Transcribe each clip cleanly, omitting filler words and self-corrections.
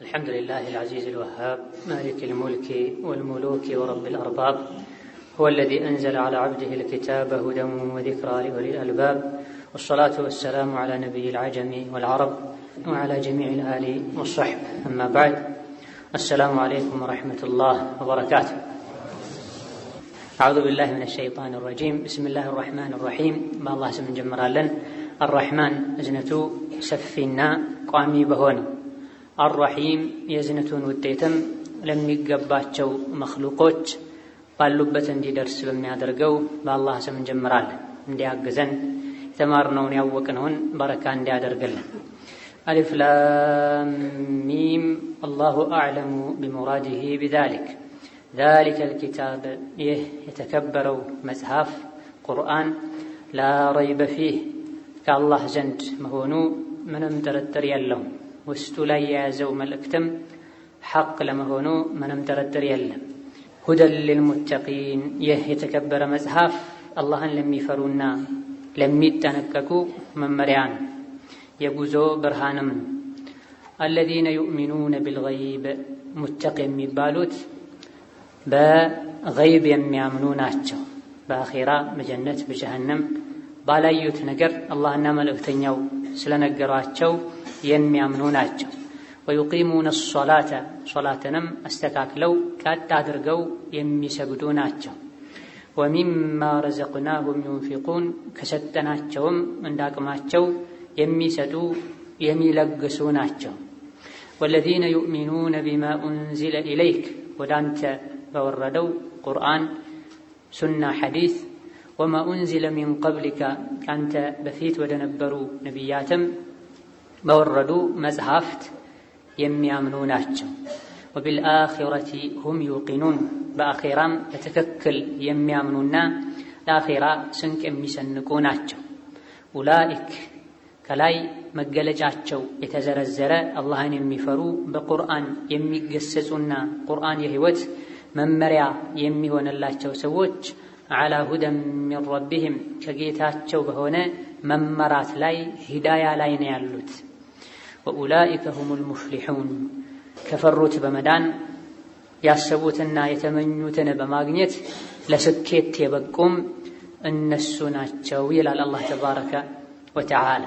الحمد لله العزيز الوهاب مالك الملك والملوك ورب الأرباب هو الذي أنزل على عبده الكتاب هدى وذكرى لأولي الألباب والصلاة والسلام على نبي العجم والعرب وعلى جميع الآل والصحب أما بعد السلام عليكم ورحمة الله وبركاته أعوذ بالله من الشيطان الرجيم بسم الله الرحمن الرحيم ما الله سمن جمرالن الرحمن أزنتو سفينا قامي بهون الرحيم يزنتون وديتم لم يقباتشو مخلوقوች ባሉበት እንዲደርስ በሚያደርገው በአላህ ስም እንጀምራለን። እንዲያግዘን የተማርነውን ያወቅነውን በረካ እንዲያደርግልን። አሊፍ ላም ሚም አላሁ አዕለሙ ቢሙራዲሂ ቢዛሊክ ذلك الكتاب ይህ የተከበረው መጽሐፍ ቁርአን ላ ረይበ ፊህ ከአላህ ዘንድ መሆኑ ምንም ጥርጥር የለውም። ውስጡ ላይ የያዘው መልእክትም ሐቅ ለመሆኑ ምንም ጥርጥር የለም። ሁደን ሊልሙተቂን ይህ የተከበረ መጽሐፍ አላህን ለሚፈሩና ለሚጠነቀቁ መመሪያ ነው፣ የጉዞ ብርሃንም ነው። አለዚነ ዩእሚኑነ ቢልገይብ ሙተቂ የሚባሉት በገይብ የሚያምኑ ናቸው። በአኼራ በጀነት በጀሃነም ባላዩት ነገር አላህና መልእክተኛው ስለነገሯቸው የሚያምኑ ናቸው። ወዩቂሙነ ሶላተ ሶላትንም አስተካክለው ቀጥ አድርገው የሚሰግዱ ናቸው። ወሚማ ረዘቅናሁም ዩንፊቁን ከሰጠናቸውም እንዳቅማቸው የሚሰጡ የሚለግሱ ናቸው። ወለዚነ ዩእሚኑነ ቢማ ኡንዚለ ኢለይክ ወዳንተ በወረደው ቁርአን ሱና ሐዲስ ወማ ኡንዚለ ሚን ቀብሊከ ካንተ በፊት ወደ ነበሩ ነቢያትም በወረዱ መጽሐፍት የሚያምኑ ናቸው። ወቢልአኺረቲ ሁም ዩቂኑን በአኼራም በትክክል የሚያምኑና ለአኼራ ስንቅ የሚሰንቁ ናቸው። ኡላኢክ ከላይ መገለጫቸው የተዘረዘረ አላህን የሚፈሩ በቁርአን የሚገሰጹና ቁርአን የህይወት መመሪያ የሚሆንላቸው ሰዎች ዐላ ሁደን ሚን ረቢህም ከጌታቸው በሆነ መመራት ላይ ሂዳያ ላይ ነው ያሉት። ወኡላኢከ ሁሙል ሙፍሊሑን ከፈሩት በመዳን ያሰቡትና የተመኙትን በማግኘት ለስኬት የበቁም እነሱ ናቸው ይላል አላህ ተባረከ ወተዓላ።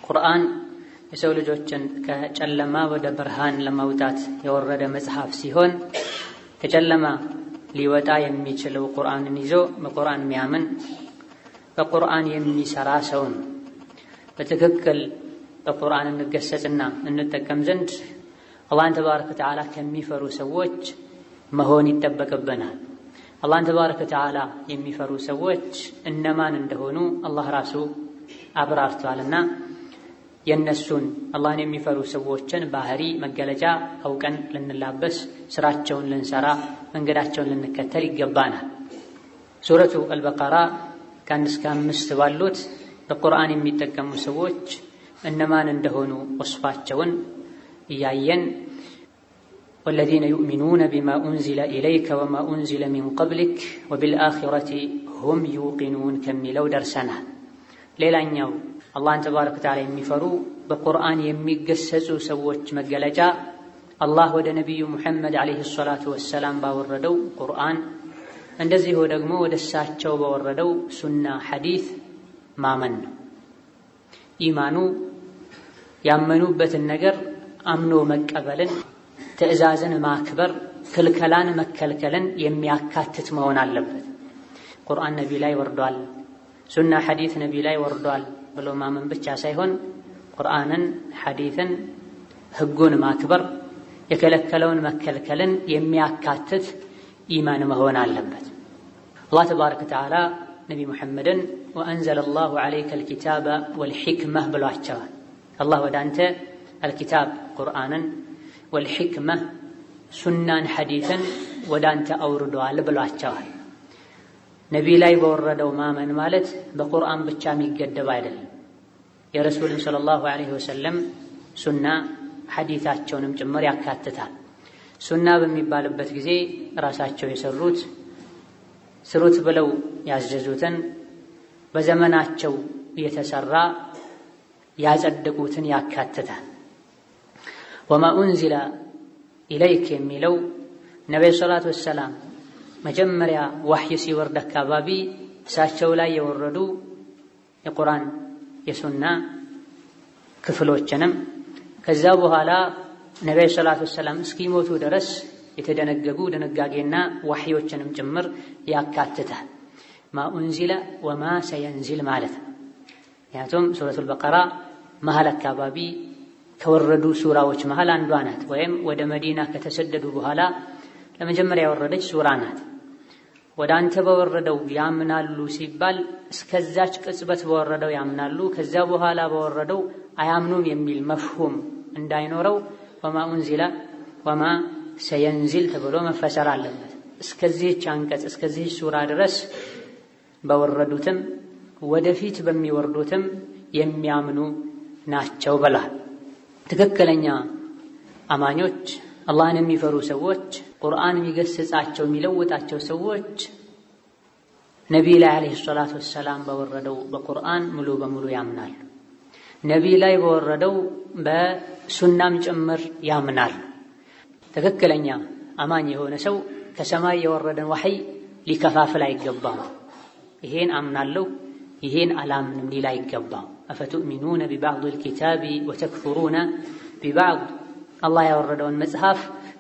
ቁርአን የሰው ልጆችን ከጨለማ ወደ ብርሃን ለማውጣት የወረደ መጽሐፍ ሲሆን ከጨለማ ሊወጣ የሚችለው ቁርአንን ይዞ በቁርአን የሚያምን በቁርአን የሚሰራ ሰው ነው። በትክክል በቁርአን እንገሰጽና እንጠቀም ዘንድ አላህን ተባረከ ወተዓላ ከሚፈሩ ሰዎች መሆን ይጠበቅብናል። አላህን ተባረከ ወተዓላ የሚፈሩ ሰዎች እነማን እንደሆኑ አላህ ራሱ አብራርቷልና የነሱን አላህን የሚፈሩ ሰዎችን ባህሪ መገለጫ አውቀን ልንላበስ፣ ስራቸውን ልንሰራ፣ መንገዳቸውን ልንከተል ይገባናል። ሱረቱ አልበቀራ ከ1 እስከ 5 ባሉት በቁርአን የሚጠቀሙ ሰዎች እነማን እንደሆኑ ወስፋቸውን እያየን ወለዚነ ዩእሚኑነ ቢማ ኡንዚለ ኢለይከ ወማ ኡንዚለ ሚን ቀብሊክ ወቢልአኺረቲ ሁም ዩቂኑን ከሚለው ደርሰናል። ሌላኛው አላህን ተባረከ ወተዓላ የሚፈሩ በቁርአን የሚገሰጹ ሰዎች መገለጫ አላህ ወደ ነቢዩ ሙሐመድ ዓለይሂ ሰላቱ ወሰላም ባወረደው ቁርአን እንደዚሁ ደግሞ ወደ እሳቸው በወረደው ሱና ሐዲስ ማመን ነው። ኢማኑ ያመኑበትን ነገር አምኖ መቀበልን፣ ትዕዛዝን ማክበር፣ ክልከላን መከልከልን የሚያካትት መሆን አለበት። ቁርአን ነቢ ላይ ወርዷል፣ ሱና ሐዲስ ነቢ ላይ ወርዷል ብሎ ማመን ብቻ ሳይሆን ቁርአንን፣ ሐዲስን፣ ህጉን ማክበር፣ የከለከለውን መከልከልን የሚያካትት ኢማን መሆን አለበት። አላህ ተባረከ ወተዓላ ነቢ ሙሐመድን ወአንዘለ አላሁ ዐለይከ አልኪታበ ወልሒክመህ ብሏቸዋል። አላህ ወደ አንተ አልኪታብ ቁርአንን፣ ወልሒክመህ ሱናን ሐዲስን ወደ አንተ አውርዷል ብሏቸዋል። ነቢ ላይ በወረደው ማመን ማለት በቁርአን ብቻ የሚገደብ አይደለም። የረሱልን ሰለላሁ ዐለይሂ ወሰለም ሱና ሐዲታቸውንም ጭምር ያካትታል። ሱና በሚባልበት ጊዜ ራሳቸው የሰሩት ስሩት ብለው ያዘዙትን በዘመናቸው የተሰራ ያጸደቁትን ያካትታል። ወማ ኡንዚለ ኢለይክ የሚለው ነቢዩ ሰላቱ ወሰላም መጀመሪያ ዋህይ ሲወርድ አካባቢ እሳቸው ላይ የወረዱ የቁርአን የሱና ክፍሎችንም ከዛ በኋላ ነቢዩ ሰላቱ ወሰላም እስኪሞቱ ድረስ የተደነገጉ ድንጋጌና ዋህዮችንም ጭምር ያካትታል። ማ ኡንዚለ ወማ ሰየንዚል ማለት ነው። ምክንያቱም ሱረቱል በቀራ መሀል አካባቢ ከወረዱ ሱራዎች መሀል አንዷ ናት። ወይም ወደ መዲና ከተሰደዱ በኋላ ለመጀመሪያ የወረደች ሱራ ናት። ወደ አንተ በወረደው ያምናሉ ሲባል እስከዛች ቅጽበት በወረደው ያምናሉ፣ ከዛ በኋላ በወረደው አያምኑም የሚል መፍሁም እንዳይኖረው ወማ ኡንዚለ ወማ ሰየንዚል ተብሎ መፈሰር አለበት። እስከዚህች አንቀጽ እስከዚህች ሱራ ድረስ በወረዱትም ወደፊት በሚወርዱትም የሚያምኑ ናቸው ብሏል። ትክክለኛ አማኞች፣ አላህን የሚፈሩ ሰዎች፣ ቁርአን የሚገስጻቸው የሚለውጣቸው ሰዎች ነቢይ ላይ ዓለይሂ ሰላቱ ወሰላም በወረደው በቁርአን ሙሉ በሙሉ ያምናሉ። ነቢይ ላይ በወረደው በሱናም ጭምር ያምናሉ። ትክክለኛ አማኝ የሆነ ሰው ከሰማይ የወረደን ወሕይ ሊከፋፍል አይገባም። ይሄን አምናለሁ ይሄን አላምንም ሊል አይገባም። አፈቱእሚኑነ ቢባዕዲል ኪታቢ ወተክፉሩነ ቢባዕድ፣ አላህ ያወረደውን መጽሐፍ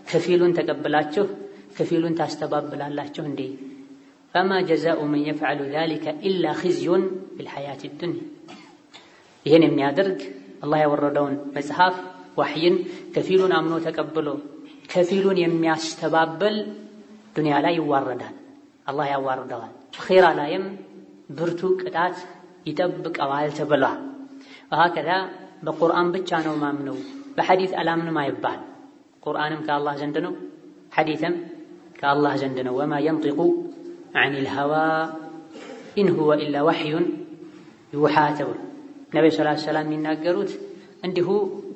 ከፊሉን ተቀብላችሁ ከፊሉን ታስተባብላላችሁ እንዴ? ፈማ ጀዛኡ መን የፍዐሉ ዛሊከ ኢላ ኺዝዩን ፊልሐያቲ ዱንያ። ይህን የሚያደርግ አላህ ያወረደውን መጽሐፍ ዋሕይን ከፊሉን አምኖ ተቀብሎ ከፊሉን የሚያስተባብል ዱንያ ላይ ይዋረዳል፣ አላህ ያዋርደዋል። አኺራ ላይም ብርቱ ቅጣት ይጠብቀዋል ተብሏል። ወሀከዛ በቁርአን ብቻ ነው ማምነው በሐዲስ አላምንም አይባል። ቁርአንም ከአላህ ዘንድ ነው፣ ሐዲስም ከአላህ ዘንድ ነው። ወማ የንጢቁ ዐኒል ሀዋ ኢን ሁወ ኢላ ወሕዩን ዩሓ ተብሎ ነቢዩ ሰለላሁ ዐለይሂ ወሰለም የሚናገሩት እንዲሁ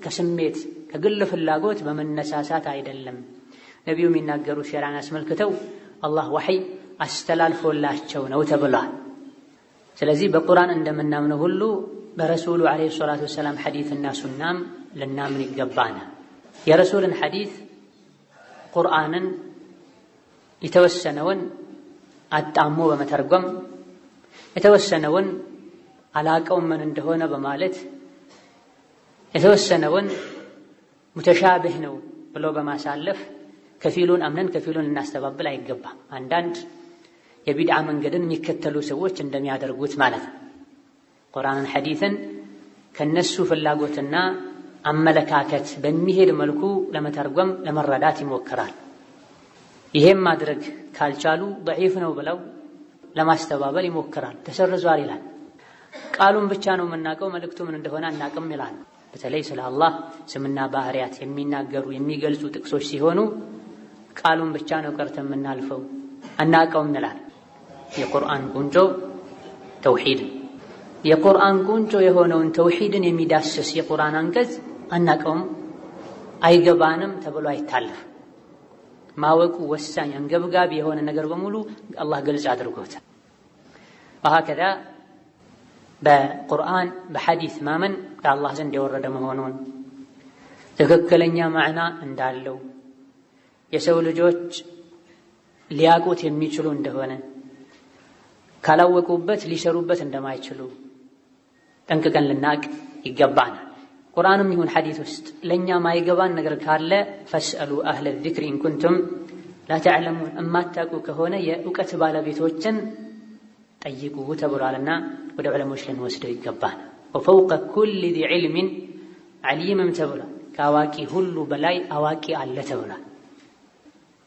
ከስሜት ከግል ፍላጎት በመነሳሳት አይደለም። ነቢዩ የሚናገሩት ሸሪዓን አስመልክተው አላህ ወሕይ አስተላልፎላቸው ነው ተብሏል። ስለዚህ በቁርአን እንደምናምነው ሁሉ በረሱሉ ዓለይሂ ሰላቱ ወሰላም ሐዲስና ሱናም ልናምን ይገባናል። የረሱልን ሐዲስ ቁርአንን የተወሰነውን አጣሞ በመተርጎም የተወሰነውን አላቀው ምን እንደሆነ በማለት የተወሰነውን ሙተሻብህ ነው ብሎ በማሳለፍ ከፊሉን አምነን ከፊሉን እናስተባብል አይገባም። አንዳንድ የቢድዓ መንገድን የሚከተሉ ሰዎች እንደሚያደርጉት ማለት ነው። ቁርአንን ሐዲስን ከነሱ ፍላጎትና አመለካከት በሚሄድ መልኩ ለመተርጎም ለመረዳት ይሞክራል። ይሄም ማድረግ ካልቻሉ ደዒፍ ነው ብለው ለማስተባበል ይሞክራል። ተሰርዟል ይላል። ቃሉን ብቻ ነው የምናውቀው መልእክቱ ምን እንደሆነ አናቅም ይላል። በተለይ ስለ አላህ ስምና ባህሪያት የሚናገሩ የሚገልጹ ጥቅሶች ሲሆኑ ቃሉን ብቻ ነው ቀርተን የምናልፈው አናቀውም ይላል። የቁርአን ቁንጮ ተውሂድ፣ የቁርአን ቁንጮ የሆነውን ተውሂድን የሚዳስስ የቁርአን አንቀጽ አናቀውም አይገባንም ተብሎ አይታለፍ። ማወቁ ወሳኝ አንገብጋቢ የሆነ ነገር በሙሉ አላህ ግልጽ አድርጎታል። ወሀከዛ በቁርአን በሐዲስ ማመን ከአላህ ዘንድ የወረደ መሆኑን ትክክለኛ ማዕና እንዳለው የሰው ልጆች ሊያውቁት የሚችሉ እንደሆነ ካላወቁበት ሊሰሩበት እንደማይችሉ ጠንቅቀን ልናቅ ይገባናል። ቁርአንም ይሁን ሐዲስ ውስጥ ለእኛ ማይገባን ነገር ካለ ፈስአሉ አህለ ዚክሪ ኢን ኩንቱም ላ ተዕለሙን፣ እማታውቁ ከሆነ የእውቀት ባለቤቶችን ጠይቁ ተብሏልና ወደ ዑለሞች ልንወስደው ይገባናል። ወፈውቀ ኩሊ ዚ ዒልሚን ዓሊምም ተብሏል። ከአዋቂ ሁሉ በላይ አዋቂ አለ ተብሏል።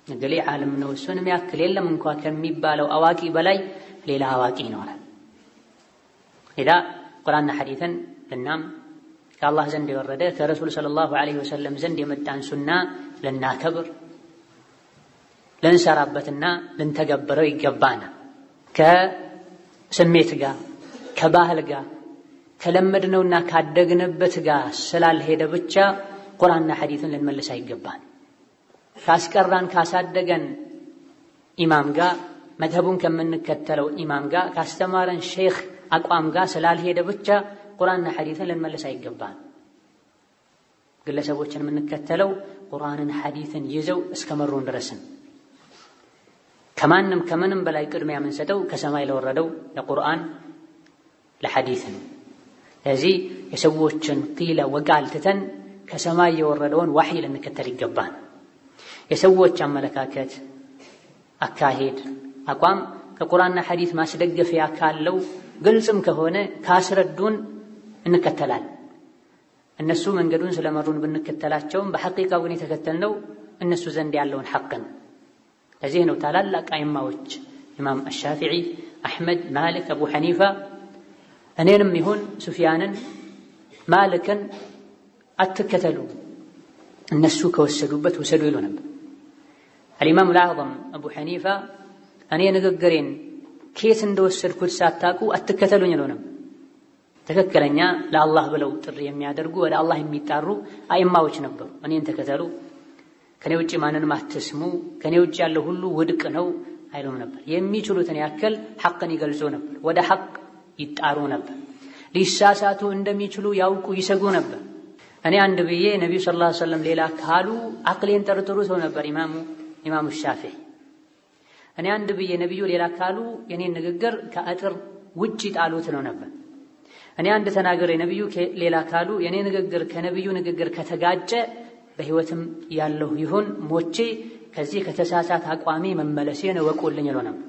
እገሌ ዓለም ነው እሱንም ያክል የለም እንኳ ከሚባለው አዋቂ በላይ ሌላ አዋቂ ይኖራል። ኢዳ ቁርአንና ሐዲስን ልናም ከአላህ ዘንድ የወረደ ከረሱል ሰለላሁ ዐለይሂ ወሰለም ዘንድ የመጣን ሱና ልናከብር ልንሰራበትና ልንተገብረው ይገባናል። ከስሜት ጋር ከባህል ጋር ከለመድነውና ካደግንበት ጋር ስላልሄደ ብቻ ቁርአንና ሐዲስን ልንመልስ አይገባን። ካስቀራን ካሳደገን ኢማም ጋር መዝሀቡን ከምንከተለው ኢማም ጋር ካስተማረን ሼኽ አቋም ጋር ስላልሄደ ብቻ ቁርአንና ሐዲስን ልንመልስ አይገባን። ግለሰቦችን የምንከተለው ቁርአንን ሐዲስን ይዘው እስከመሩን ድረስ ከማንም ከምንም በላይ ቅድሚያ የምንሰጠው ከሰማይ ለወረደው ለቁርአን ለሐዲስ ነው። ስለዚህ የሰዎችን ቂለ ወቃል ትተን ከሰማይ የወረደውን ወህይ ልንከተል ይገባል። የሰዎች አመለካከት፣ አካሄድ፣ አቋም ከቁርአንና ሐዲስ ማስደገፊያ ካለው ግልጽም ከሆነ ካስረዱን እንከተላል። እነሱ መንገዱን ስለመሩን ብንከተላቸውም በሐቂቃው ግን የተከተልነው እነሱ ዘንድ ያለውን ሐቅ ነው። ለዚህ ነው ታላላቅ አይማዎች ኢማም አሻፊዒ፣ አሕመድ፣ ማሊክ፣ አቡ ሐኒፋ እኔንም ይሁን ሱፊያንን ማሊክን አትከተሉ እነሱ ከወሰዱበት ውሰዱ ይሉ ነበር። አልኢማሙ አልአዕዘም አቡ ሐኒፋ እኔ ንግግሬን ከየት እንደወሰድኩት ሳታውቁ አትከተሉኝ ይሉ ነበር። ትክክለኛ ለአላህ ብለው ጥሪ የሚያደርጉ ወደ አላህ የሚጣሩ አይማዎች ነበሩ። እኔን ተከተሉ፣ ከኔ ውጪ ማንንም አትስሙ፣ ከኔ ውጪ ያለው ሁሉ ውድቅ ነው አይሉም ነበር። የሚችሉትን ያክል ሐቅን ይገልጹ ነበር፣ ወደ ሐቅ ይጣሩ ነበር። ሊሳሳቱ እንደሚችሉ ያውቁ ይሰጉ ነበር። እኔ አንድ ብዬ ነቢዩ ሰለላሁ ዐለይሂ ወሰለም ሌላ ካሉ አቅሌን ጠርጥሩ ሰው ነበር ኢማሙ ሻፊዒ። እኔ አንድ ብዬ ነቢዩ ሌላ ካሉ የኔን ንግግር ከአጥር ውጪ ጣሉት ነው ነበር። እኔ አንድ ተናገረ ነቢዩ ሌላ ካሉ የኔ ንግግር ከነቢዩ ንግግር ከተጋጨ በህይወትም ያለው ይሁን ሞቼ ከዚህ ከተሳሳተ አቋሜ መመለሴ ነው ወቁልኝ ነው ነበር።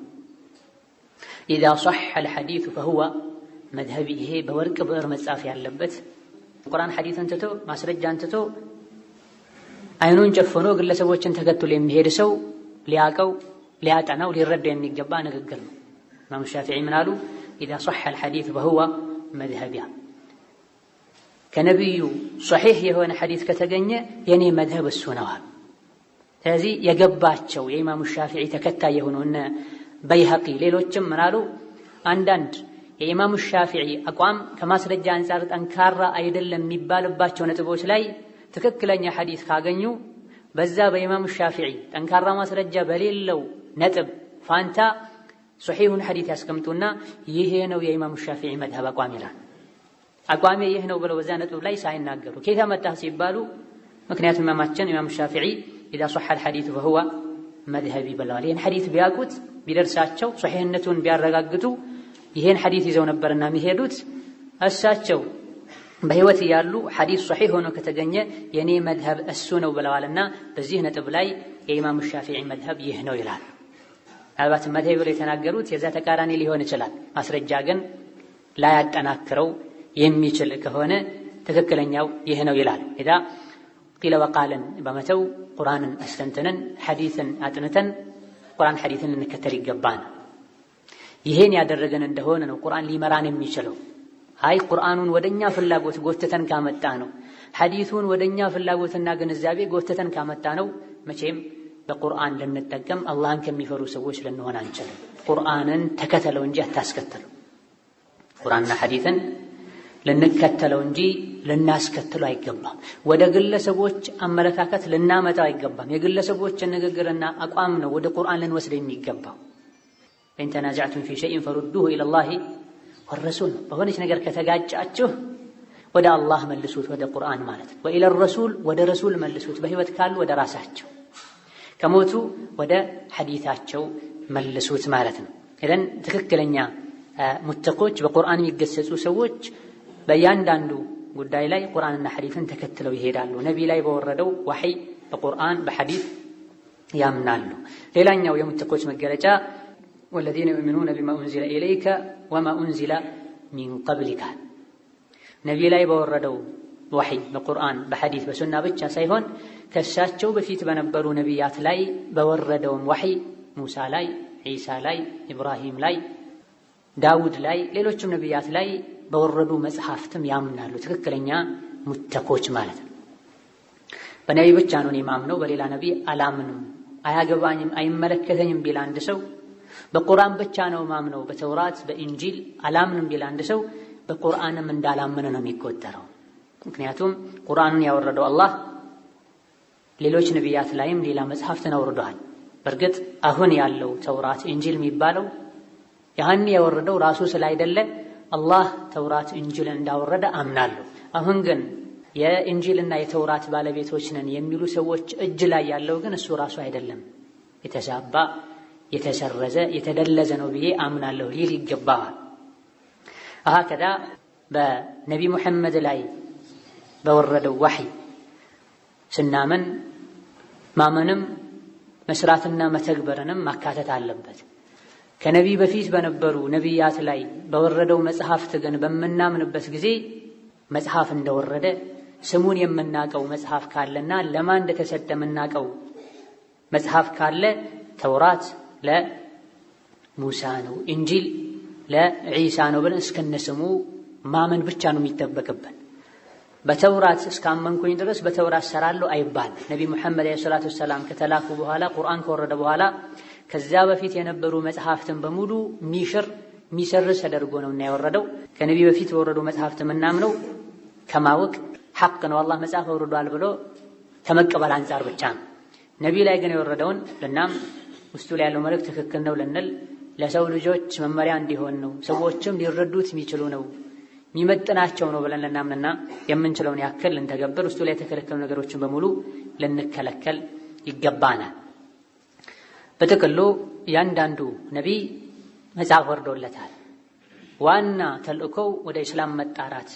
ኢዛ ሶሐ አልሐዲሱ ፈሁወ መዝሀቢ። ይሄ በወርቅ ብዕር መጻፍ ያለበት ቁርአን ሐዲስን ትቶ ማስረጃን ትቶ አይኑን ጨፍኖ ግለሰቦችን ተከትሎ የሚሄድ ሰው ሊያቀው ሊያጠናው ሊረዳው የሚገባ ንግግር ነው። ኢማም ሻፊዒ ምን አሉ? ኢዛ ሶሐ አልሐዲሱ ፈሁወ መዝሀቢያ። ከነቢዩ ሶሒህ የሆነ ሐዲስ ከተገኘ የኔ መዝሀብ እሱ ነው። ስለዚህ የገባቸው የኢማሙ ሻፊዒ ተከታይ የሆኑ እነ በይሀቂ ሌሎችም ምን አሉ? አንዳንድ የኢማሙ ሻፊዒ አቋም ከማስረጃ አንጻር ጠንካራ አይደለም የሚባልባቸው ነጥቦች ላይ ትክክለኛ ሐዲስ ካገኙ በዛ በኢማሙ ሻፊዒ ጠንካራ ማስረጃ በሌለው ነጥብ ፋንታ ሶሒሁን ሐዲስ ያስቀምጡና ይሄ ነው የኢማሙ ሻፊዒ መዝሀብ አቋም ይላል። አቋሜ ይህ ነው ብለው በዛ ነጥብ ላይ ሳይናገሩ ከየት መጣህ ሲባሉ ምክንያቱም ኢማሙ ሻፊዒ ኢዛ ሶሐ አልሐዲሱ ፈሁወ መዝሀቢ ብለዋል። ይህን ሐዲስ ቢያውቁት ቢደርሳቸው ሶሒህነቱን ቢያረጋግጡ ይህን ሐዲስ ይዘው ነበርና የሚሄዱት። እሳቸው በህይወት እያሉ ሐዲስ ሶሒህ ሆኖ ከተገኘ የኔ መዝሀብ እሱ ነው ብለዋልና በዚህ ነጥብ ላይ የኢማሙ ሻፊዒ መዝሀብ ይህ ነው ይላል። ምናልባት መዝሀብ ብለው የተናገሩት የዛ ተቃራኒ ሊሆን ይችላል። ማስረጃ ግን ላያጠናክረው የሚችል ከሆነ ትክክለኛው ይህ ነው ይላል። ኢዛ ቂለ ወቃልን በመተው ቁርአንን አስተንትነን ሐዲስን አጥንተን ቁርአን ሐዲስን ልንከተል ይገባን። ይሄን ያደረገን እንደሆነ ነው ቁርአን ሊመራን የሚችለው። አይ ቁርአኑን ወደኛ ፍላጎት ጎትተን ካመጣ ነው ሐዲሱን ወደኛ ፍላጎትና ግንዛቤ ጎትተን ካመጣ ነው መቼም በቁርአን ልንጠቀም አላህን ከሚፈሩ ሰዎች ልንሆን አንችልም። ቁርአንን ተከተለው እንጂ አታስከተለው። ቁርአንና ሐዲስን ልንከተለው እንጂ ልናስከትለው አይገባም። ወደ ግለሰቦች አመለካከት ልናመጣው አይገባም። የግለሰቦችን ንግግርና አቋም ነው ወደ ቁርአን ልንወስድ የሚገባው። ኢን ተናዘዕቱም ፊ ሸይኢን ፈሩዱሁ ኢለላሂ ወረሱል። በሆነች ነገር ከተጋጫችሁ ወደ አላህ መልሱት፣ ወደ ቁርአን ማለት ነው። ወኢለ ረሱል ወደ ረሱል መልሱት። በህይወት ካሉ ወደ ራሳቸው፣ ከሞቱ ወደ ሐዲታቸው መልሱት ማለት ነው። ኢዘን ትክክለኛ ሙተቆች በቁርአን የሚገሰጹ ሰዎች በእያንዳንዱ ጉዳይ ላይ ቁርአንና ሐዲስን ተከትለው ይሄዳሉ። ነቢይ ላይ በወረደው ወሕይ በቁርአን በሐዲስ ያምናሉ። ሌላኛው የሙተቆች መገለጫ ወለዚነ ዩእሚኑነ ቢማ ኡንዚለ ኢለይከ ወማ ኡንዚለ ሚን ቀብሊከ። ነቢይ ላይ በወረደው ወሕይ በቁርአን በሐዲስ በሱና ብቻ ሳይሆን ከእሳቸው በፊት በነበሩ ነቢያት ላይ በወረደውን ወሕይ ሙሳ ላይ፣ ዒሳ ላይ፣ ኢብራሂም ላይ፣ ዳውድ ላይ፣ ሌሎችም ነቢያት ላይ በወረዱ መጽሐፍትም ያምናሉ። ትክክለኛ ሙተኮች ማለት ነው። በነቢይ ብቻ ነው የማምነው በሌላ ነቢይ አላምንም፣ አያገባኝም፣ አይመለከተኝም ቢል አንድ ሰው፣ በቁርአን ብቻ ነው ማምነው በተውራት በኢንጂል አላምንም ቢል አንድ ሰው በቁርአንም እንዳላመነ ነው የሚቆጠረው። ምክንያቱም ቁርአንን ያወረደው አላህ ሌሎች ነቢያት ላይም ሌላ መጽሐፍትን አውርደዋል። በእርግጥ አሁን ያለው ተውራት ኢንጂል የሚባለው ያህን ያወረደው ራሱ ስላይደለ አላህ ተውራት ኢንጂልን እንዳወረደ አምናለሁ። አሁን ግን የኢንጂልና የተውራት ባለቤቶች ነን የሚሉ ሰዎች እጅ ላይ ያለው ግን እሱ ራሱ አይደለም፣ የተዛባ የተሰረዘ የተደለዘ ነው ብዬ አምናለሁ ሊል ይገባዋል። ከዛ በነቢ ሙሐመድ ላይ በወረደው ወሕይ ስናምን ማመንም መስራትና መተግበርንም ማካተት አለበት። ከነቢይ በፊት በነበሩ ነቢያት ላይ በወረደው መጽሐፍት ግን በምናምንበት ጊዜ መጽሐፍ እንደወረደ ስሙን የምናቀው መጽሐፍ ካለና ለማን እንደተሰጠ የምናቀው መጽሐፍ ካለ ተውራት ለሙሳ ነው፣ ኢንጂል ለዒሳ ነው ብለን እስከነስሙ ማመን ብቻ ነው የሚጠበቅብን። በተውራት እስካመንኩኝ ድረስ በተውራት ሰራለሁ አይባል። ነቢ ሙሐመድ አለይሂ ሰላቱ ወሰላም ከተላኩ በኋላ ቁርአን ከወረደ በኋላ ከዚያ በፊት የነበሩ መጽሐፍትን በሙሉ ሚሰርዝ ተደርጎ ነው እና የወረደው። ከነቢ በፊት በወረዱ መጽሐፍት የምናምነው ከማወቅ ሐቅ ነው አላህ መጽሐፍ አውርዷል ብሎ ከመቀበል አንጻር ብቻ ነው። ነቢ ላይ ግን የወረደውን ልናም ውስጡ ላይ ያለው መልእክት ትክክል ነው ልንል ለሰው ልጆች መመሪያ እንዲሆን ነው፣ ሰዎችም ሊረዱት የሚችሉ ነው፣ የሚመጥናቸው ነው ብለን ልናምንና የምንችለውን ያክል ልንተገብር፣ ውስጡ ላይ የተከለከሉ ነገሮችን በሙሉ ልንከለከል ይገባናል። በጥቅሉ ያንዳንዱ ነቢይ መጽሐፍ ወርዶለታል። ዋና ተልእኮው ወደ እስላም መጣራት፣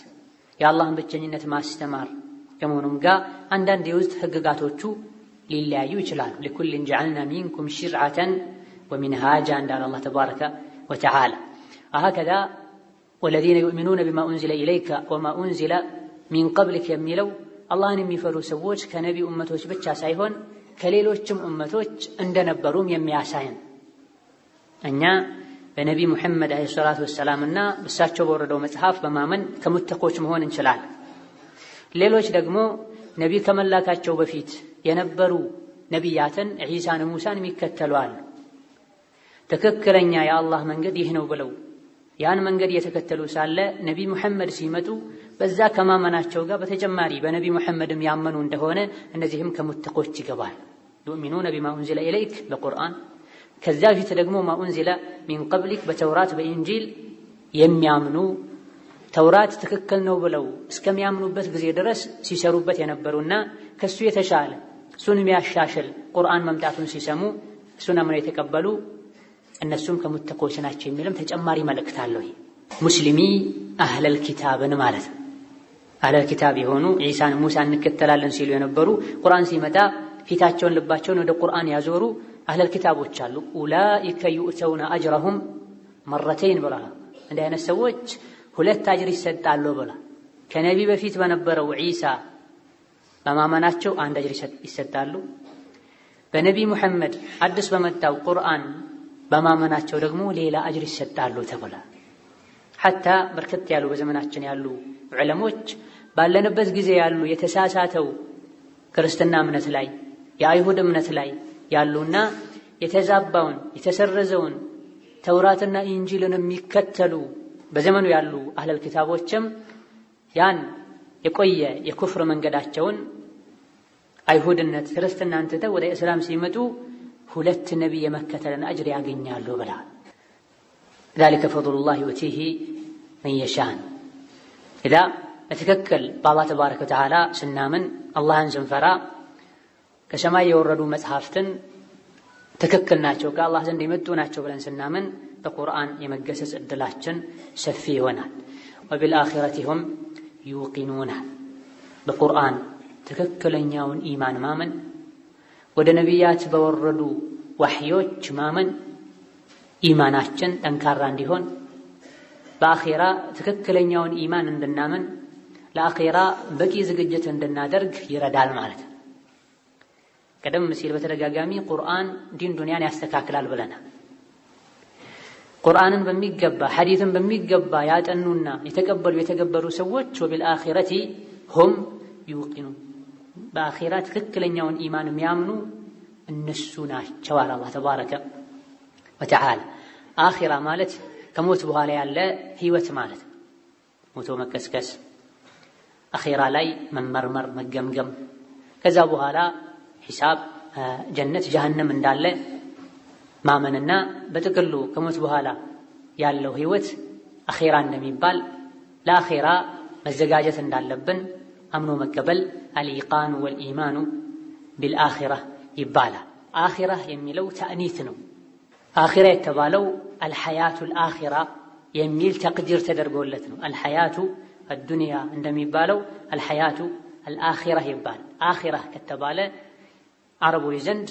የአላህን ብቸኝነት ማስተማር ከመሆኑም ጋር አንዳንድ የውስጥ ህግጋቶቹ ሊለያዩ ይችላሉ። ሊኩልን ጀዐልና ሚንኩም ሽርዐተን ወሚንሃጃ እንዳለ አላህ ተባረከ ወተዓላ። ከዛ ወለዚነ ዩእሚኑነ ቢማ ኡንዚለ ኢለይከ ወማ ኡንዚለ ሚን ቀብሊክ የሚለው አላህን የሚፈሩ ሰዎች ከነቢ ኡመቶች ብቻ ሳይሆን ከሌሎችም ኡመቶች እንደነበሩም የሚያሳይን። እኛ በነቢ ሙሐመድ አለይሂ ሰላቱ ወሰላምና እሳቸው በወረደው መጽሐፍ በማመን ከሙተቆች መሆን እንችላለን። ሌሎች ደግሞ ነቢ ከመላካቸው በፊት የነበሩ ነቢያትን ዒሳን፣ ሙሳን የሚከተሉ አሉ። ትክክለኛ የአላህ መንገድ ይህ ነው ብለው ያን መንገድ እየተከተሉ ሳለ ነቢ ሙሐመድ ሲመጡ በዛ ከማመናቸው ጋር በተጨማሪ በነቢ ሙሐመድም ያመኑ እንደሆነ እነዚህም ከሙተቆች ይገባል። ዩእሚኑነ ቢማ ኡንዚለ ኢለይክ በቁርአን ከዚያ ፊት ደግሞ ማ ኡንዚለ ሚን ቀብሊክ በተውራት በኢንጂል የሚያምኑ ተውራት ትክክል ነው ብለው እስከሚያምኑበት ጊዜ ድረስ ሲሰሩበት የነበሩና ከሱ የተሻለ እሱን የሚያሻሽል ቁርአን መምጣቱን ሲሰሙ እሱን አምነው የተቀበሉ እነሱም ከሙተቆች ናቸው የሚልም ተጨማሪ መልእክት አለው። ሙስሊሚ አህለል ኪታብን ማለት ነው። አህለል ኪታብ የሆኑ ዒሳን፣ ሙሳን እንከተላለን ሲሉ የነበሩ ቁርአን ሲመጣ ፊታቸውን ልባቸውን ወደ ቁርአን ያዞሩ አህለል ኪታቦች አሉ። ኡላኢከ ዩእተውነ አጅረሁም መረተይን ብላ እንዲህ አይነት ሰዎች 2 አጅር ይሰጣሉ ብላ ከነቢ በፊት በነበረው ዒሳ በማመናቸው 1 አጅር ይሰጣሉ። በነቢ ሙሐመድ አዲስ በመጣው ቁርአን በማመናቸው ደግሞ ሌላ አጅር ይሰጣሉ ተብላ ሐታ በርከት ያሉ በዘመናችን ያሉ ዑለሞች ባለንበት ጊዜ ያሉ የተሳሳተው ክርስትና እምነት ላይ የአይሁድ እምነት ላይ ያሉና የተዛባውን የተሰረዘውን ተውራትና ኢንጂልን የሚከተሉ በዘመኑ ያሉ አህለል ኪታቦችም ያን የቆየ የኩፍር መንገዳቸውን አይሁድነት ክርስትናን ትተው ወደ እስላም ሲመጡ 2 ነቢይ የመከተልን አጅር ያገኛሉ ብላ ذلك فضل الله يؤتيه من يشاء። إذا በትክክል በአላህ ተባረከ ወተዓላ ስናምን አላህን ስንፈራ ከሰማይ የወረዱ መጽሐፍትን ትክክል ናቸው ከአላህ ዘንድ የመጡ ናቸው ብለን ስናምን በቁርአን የመገሰጽ እድላችን ሰፊ ይሆናል። ወቢልአኺረቲ ሁም ዩቂኑና በቁርአን ትክክለኛውን ኢማን ማመን፣ ወደ ነቢያት በወረዱ ወሕዮች ማመን ኢማናችን ጠንካራ እንዲሆን በአኺራ ትክክለኛውን ኢማን እንድናምን ለአኺራ በቂ ዝግጅት እንድናደርግ ይረዳል ማለት ነው። ቀደም ሲል በተደጋጋሚ ቁርአን ዲን ዱንያን ያስተካክላል ብለናል። ቁርአንን በሚገባ ሐዲትን በሚገባ ያጠኑና የተቀበሉ የተገበሩ ሰዎች ወቢልአኺረቲ ሁም ዩቂኑን በአኺራ ትክክለኛውን ኢማን የሚያምኑ እነሱ ናቸው አለ አላህ ተባረከ ወተዓላ። አኺራ ማለት ከሞት በኋላ ያለ ህይወት ማለት ነው። ሞቶ መቀስቀስ፣ አኺራ ላይ መመርመር መገምገም፣ ከዛ በኋላ ሒሳብ፣ ጀነት ጀሃነም እንዳለ ማመንና በጥቅሉ ከሞት በኋላ ያለው ህይወት አኺራ እንደሚባል ለአኺራ መዘጋጀት እንዳለብን አምኖ መቀበል አልኢቃኑ ወልኢማኑ ቢልአኺራ ይባላል። አኺራ የሚለው ተእኒት ነው። አኺራ የተባለው አልሐያቱል አኺራ የሚል ተቅዲር ተደርጎለት ነው። አልሐያቱ አዱንያ እንደሚባለው አልሐያቱ አልአኺራ ይባላል። አኺራ ከተባለ አረቦች ዘንድ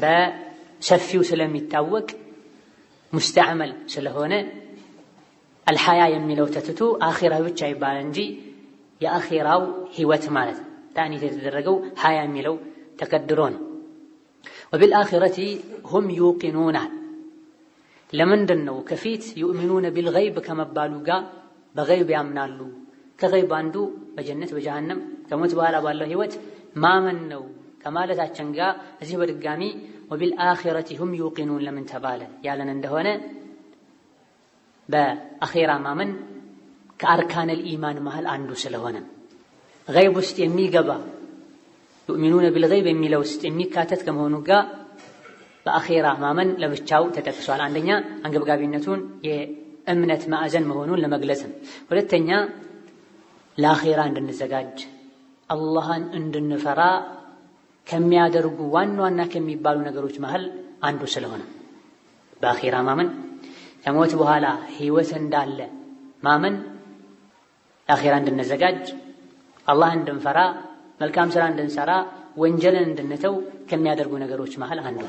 በሰፊው ስለሚታወቅ ሙስተዕመል ስለሆነ አልሐያ የሚለው ተትቶ አኺራ ብቻ ይባላል እንጂ የአኺራው ህይወት ማለት ነው። ታኒት የተደረገው ሐያ የሚለው ተቀድሮ ነው። ወቢልአኺረቲ ሁም ዩቂኑና ለምንድን ነው ከፊት ዩእሚኑነ ቢልገይብ ከመባሉ ጋር በገይብ ያምናሉ? ከገይብ አንዱ በጀነት በጀሃነም ከሞት በኋላ ባለው ህይወት ማመን ነው ከማለታችን ጋር እዚህ በድጋሚ ወቢልአኺረቲ ሁም ዩቂኑን ለምን ተባለ ያለን እንደሆነ በአኺራ ማመን ከአርካነል ኢማን መሃል አንዱ ስለሆነ ገይብ ውስጥ የሚገባ ዩእሚኑነ ቢልገይብ የሚለው ውስጥ የሚካተት ከመሆኑ ጋር በአኺራ ማመን ለብቻው ተጠቅሷል። አንደኛ አንገብጋቢነቱን የእምነት ማዕዘን መሆኑን ለመግለጽ ነው። ሁለተኛ ለአኺራ እንድንዘጋጅ አላህን እንድንፈራ ከሚያደርጉ ዋና ዋና ከሚባሉ ነገሮች መሃል አንዱ ስለሆነ በአኺራ ማመን ከሞት በኋላ ህይወት እንዳለ ማመን ለአኺራ እንድንዘጋጅ አላህን እንድንፈራ መልካም ስራ እንድንሰራ ወንጀልን እንድንተው ከሚያደርጉ ነገሮች መሃል አንዱ።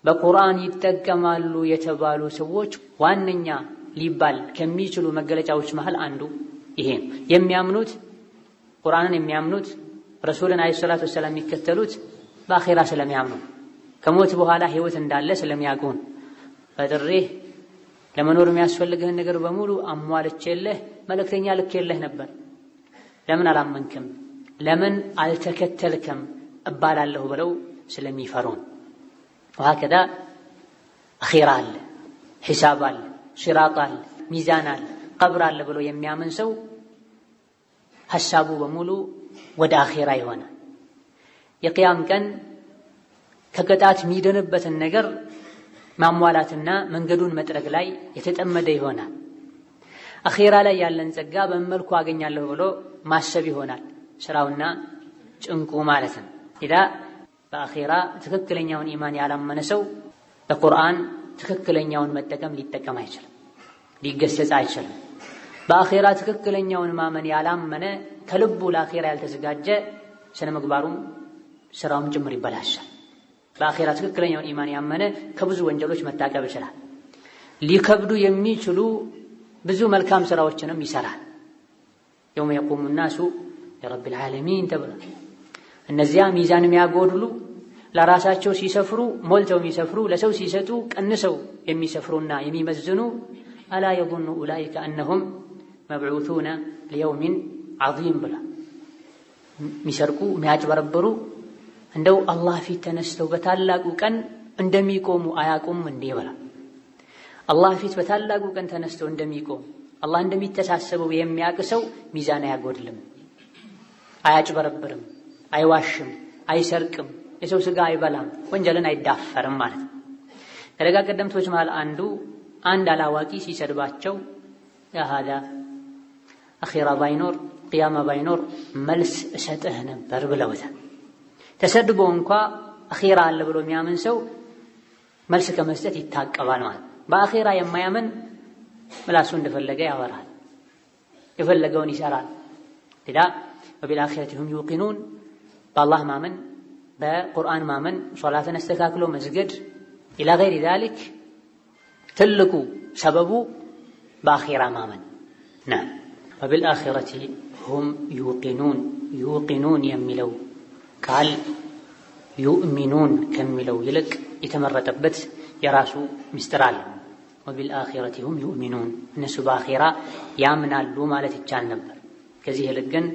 በቁርአን ይጠቀማሉ የተባሉ ሰዎች ዋነኛ ሊባል ከሚችሉ መገለጫዎች መሃል አንዱ ይሄ ነው። የሚያምኑት ቁርአንን የሚያምኑት ረሱልን አለይሂ ሰላቱ ወሰላም የሚከተሉት በአኺራ ስለሚያምኑ ከሞት በኋላ ህይወት እንዳለ ስለሚያውቁን በጥሬህ ለመኖር የሚያስፈልግህን ነገር በሙሉ አሟልቼልህ መልእክተኛ ልኬልህ ነበር፣ ለምን አላመንክም? ለምን አልተከተልክም? እባላለሁ ብለው ስለሚፈሩን ወሀከዛ አኺራ አለ፣ ሒሳብ አለ፣ ሲራጥ አለ፣ ሚዛን አለ፣ ቀብር አለ ብሎ የሚያምን ሰው ሐሳቡ በሙሉ ወደ አኺራ ይሆናል። የቅያም ቀን ከቅጣት የሚድንበትን ነገር ማሟላትና መንገዱን መጥረግ ላይ የተጠመደ ይሆናል። አኺራ ላይ ያለን ጸጋ በመልኩ አገኛለሁ ብሎ ማሰብ ይሆናል ስራውና ጭንቁ ማለት ነው። ኢዳ በአኺራ ትክክለኛውን ኢማን ያላመነ ሰው በቁርአን ትክክለኛውን መጠቀም ሊጠቀም አይችልም፣ ሊገሰጽ አይችልም። በአኺራ ትክክለኛውን ማመን ያላመነ ከልቡ ለአኺራ ያልተዘጋጀ ስነ ምግባሩም ስራውም ጭምር ይበላሻል። በአኺራ ትክክለኛውን ኢማን ያመነ ከብዙ ወንጀሎች መታቀብ ይችላል። ሊከብዱ የሚችሉ ብዙ መልካም ስራዎችንም ይሰራል። የውመ የቁሙ ናሱ ለረቢል ዓለሚን ተብሏል። እነዚያ ሚዛን የሚያጎድሉ ለራሳቸው ሲሰፍሩ ሞልተው የሚሰፍሩ ለሰው ሲሰጡ ቀንሰው የሚሰፍሩና የሚመዝኑ አላ የظኑ ኡላኢከ አነሁም መብዑቱነ ሊየውሚን ዐዚም ብላ የሚሰርቁ የሚያጭበረብሩ እንደው አላህ ፊት ተነስተው በታላቁ ቀን እንደሚቆሙ አያቁም እንዴ ብላ አላህ ፊት በታላቁ ቀን ተነስተው እንደሚቆም አላህ እንደሚተሳሰበው የሚያውቅ ሰው ሚዛን አያጎድልም፣ አያጭበረብርም፣ አይዋሽም፣ አይሰርቅም፣ የሰው ስጋ አይበላም፣ ወንጀልን አይዳፈርም ማለት ነው። ከደጋ ቀደምቶች መሃል አንድ አላዋቂ ሲሰድባቸው ያ ሃዳ አኺራ ባይኖር ቅያማ ባይኖር መልስ እሰጥህ ነበር ብለውታል። ተሰድቦ እንኳ አኺራ አለ ብሎ የሚያምን ሰው መልስ ከመስጠት ይታቀባል ማለት ነው። በአኺራ የማያምን ምላሱ እንደፈለገ ያወራል፣ የፈለገውን ይሰራል። ሌላ ወቢልአኺረቲ ሁም ዩቂኑን በአላህ ማመን፣ በቁርአን ማመን፣ ሶላትን አስተካክሎ መስገድ ኢላ ገይሪ ዛሊክ ትልቁ ሰበቡ በአኺራ ማመን ና ወቢልአኺረቲ ሁም ዩቂኑን። ዩቂኑን የሚለው ቃል ዩእሚኑን ከሚለው ይልቅ የተመረጠበት የራሱ ምስጢር አለ። ወቢልአኺረቲ ሁም ዩእሚኑን እነሱ በአኺራ ያምናሉ ማለት ይቻል ነበር። ከዚህ ይልቅ ግን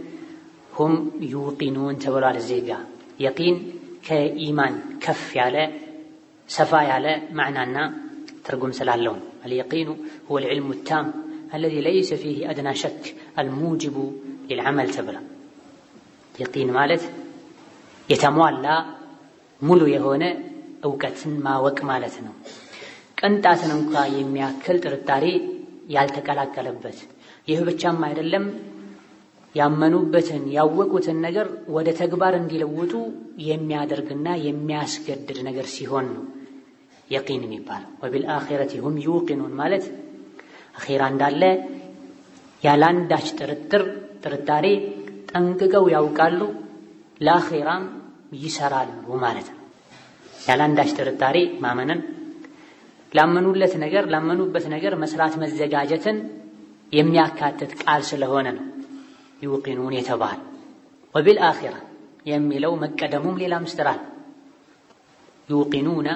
ሁም ዩቂኑን ተብሏል። እዚህ ጋር የቂን ከኢማን ከፍ ያለ ሰፋ ያለ ማዕናና ትርጉም ስላለው አልየቂኑ ሁወ ልዕልሙ ታም አለዚ ለይሰ ፊህ አድና ሸክ አልሙጅቡ ሊልዓመል ተብላ። የቂን ማለት የተሟላ ሙሉ የሆነ እውቀትን ማወቅ ማለት ነው። ቅንጣትን እንኳ የሚያክል ጥርጣሬ ያልተቀላቀለበት። ይህ ብቻም አይደለም፣ ያመኑበትን ያወቁትን ነገር ወደ ተግባር እንዲለውጡ የሚያደርግና የሚያስገድድ ነገር ሲሆን ነው የቂን የሚባለው። ወቢልአኺረቲ ሁም ዩቂኑን ማለት አኺራ እንዳለ ያላንዳች ጥርጣሬ ጠንቅቀው ያውቃሉ፣ ለአኺራም ይሰራሉ ማለት ነው። ያላንዳች ጥርጣሬ ማመንን ላመኑበት ነገር መስራት መዘጋጀትን የሚያካትት ቃል ስለሆነ ነው ዩቂኑን የተባለ። ወቢልአኺራ የሚለው መቀደሙም ሌላ ምስጢር አለ። ዩቂኑና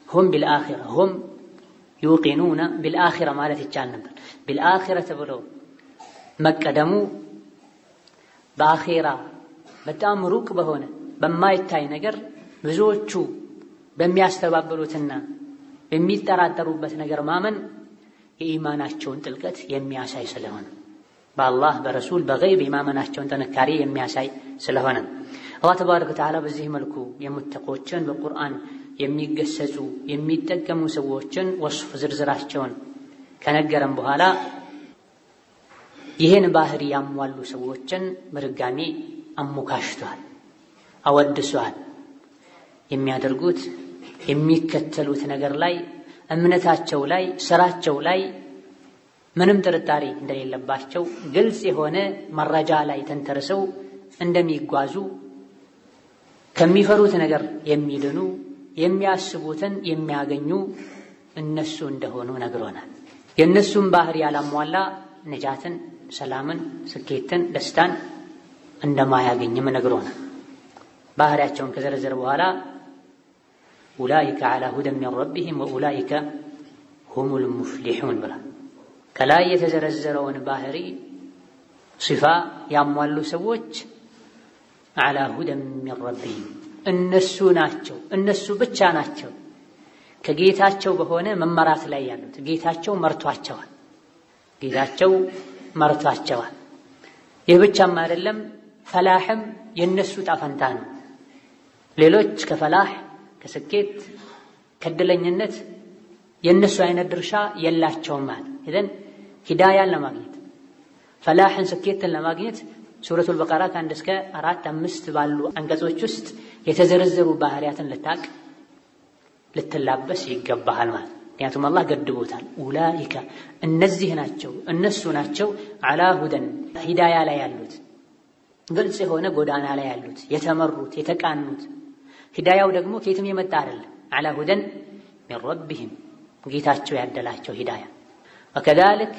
ሁም ቢልአኺራ ሁም ዩቂኑና ቢልአኺራ ማለት ይቻል ነበር። ቢልአኺራ ተብሎ መቀደሙ በአኺራ በጣም ሩቅ በሆነ በማይታይ ነገር ብዙዎቹ በሚያስተባብሉትና በሚጠራጠሩበት ነገር ማመን የኢማናቸውን ጥልቀት የሚያሳይ ስለሆነ በአላህ በረሱል በገይብ የማመናቸውን ጥንካሬ የሚያሳይ ስለሆነ አላህ ተባረከ ወተዓላ በዚህ መልኩ የሙተቆችን በቁርአን የሚገሰጹ የሚጠቀሙ ሰዎችን ወስፍ ዝርዝራቸውን ከነገረን በኋላ ይህን ባህሪ ያሟሉ ሰዎችን በድጋሚ አሞካሽቷል፣ አወድሷል። የሚያደርጉት የሚከተሉት ነገር ላይ እምነታቸው ላይ ስራቸው ላይ ምንም ጥርጣሬ እንደሌለባቸው ግልጽ የሆነ መረጃ ላይ ተንተርሰው እንደሚጓዙ ከሚፈሩት ነገር የሚድኑ የሚያስቡትን የሚያገኙ እነሱ እንደሆኑ ነግሮናል። የእነሱም ባህሪ ያላሟላ ነጃትን፣ ሰላምን፣ ስኬትን፣ ደስታን እንደማያገኝም ነግሮናል። ባህሪያቸውን ከዘረዘረ በኋላ ኡላኢከ ዐላ ሁደን ሚን ረቢሂም ወኡላኢከ ሁሙል ሙፍሊሑን ብላ ከላይ የተዘረዘረውን ባህሪ ሲፋ ያሟሉ ሰዎች ዐላ ሁደን ሚን ረቢሂም እነሱ ብቻ ናቸው ከጌታቸው በሆነ መመራት ላይ ያሉት። ጌታቸው መርቷቸዋል። ይህ ብቻም አይደለም፣ ፈላሕም የነሱ ጣፈንታ ነው። ሌሎች ከፈላህ ከስኬት ከእድለኝነት የነሱ አይነት ድርሻ የላቸውም ማለት ኢዘን ሂዳያን ለማግኘት ፈላሕን ስኬትን ለማግኘት ሱረቱል በቀራ ከ1 እስከ 4 5 ባሉ አንቀጾች ውስጥ የተዘረዘሩ ባህሪያትን ልታቅ ልትላበስ ይገባሃል ማለት። ምክንያቱም አላህ ገድቦታል። ኡላኢከ እነሱ ናቸው ዐላ ሁደን ሂዳያ ላይ ያሉት፣ ግልጽ የሆነ ጎዳና ላይ ያሉት፣ የተመሩት፣ የተቃኑት። ሂዳያው ደግሞ ከየትም የመጣ አይደለም። ዐላ ሁደን ሚን ረቢሂም ጌታቸው ያደላቸው ሂዳያ። ወከዛሊክ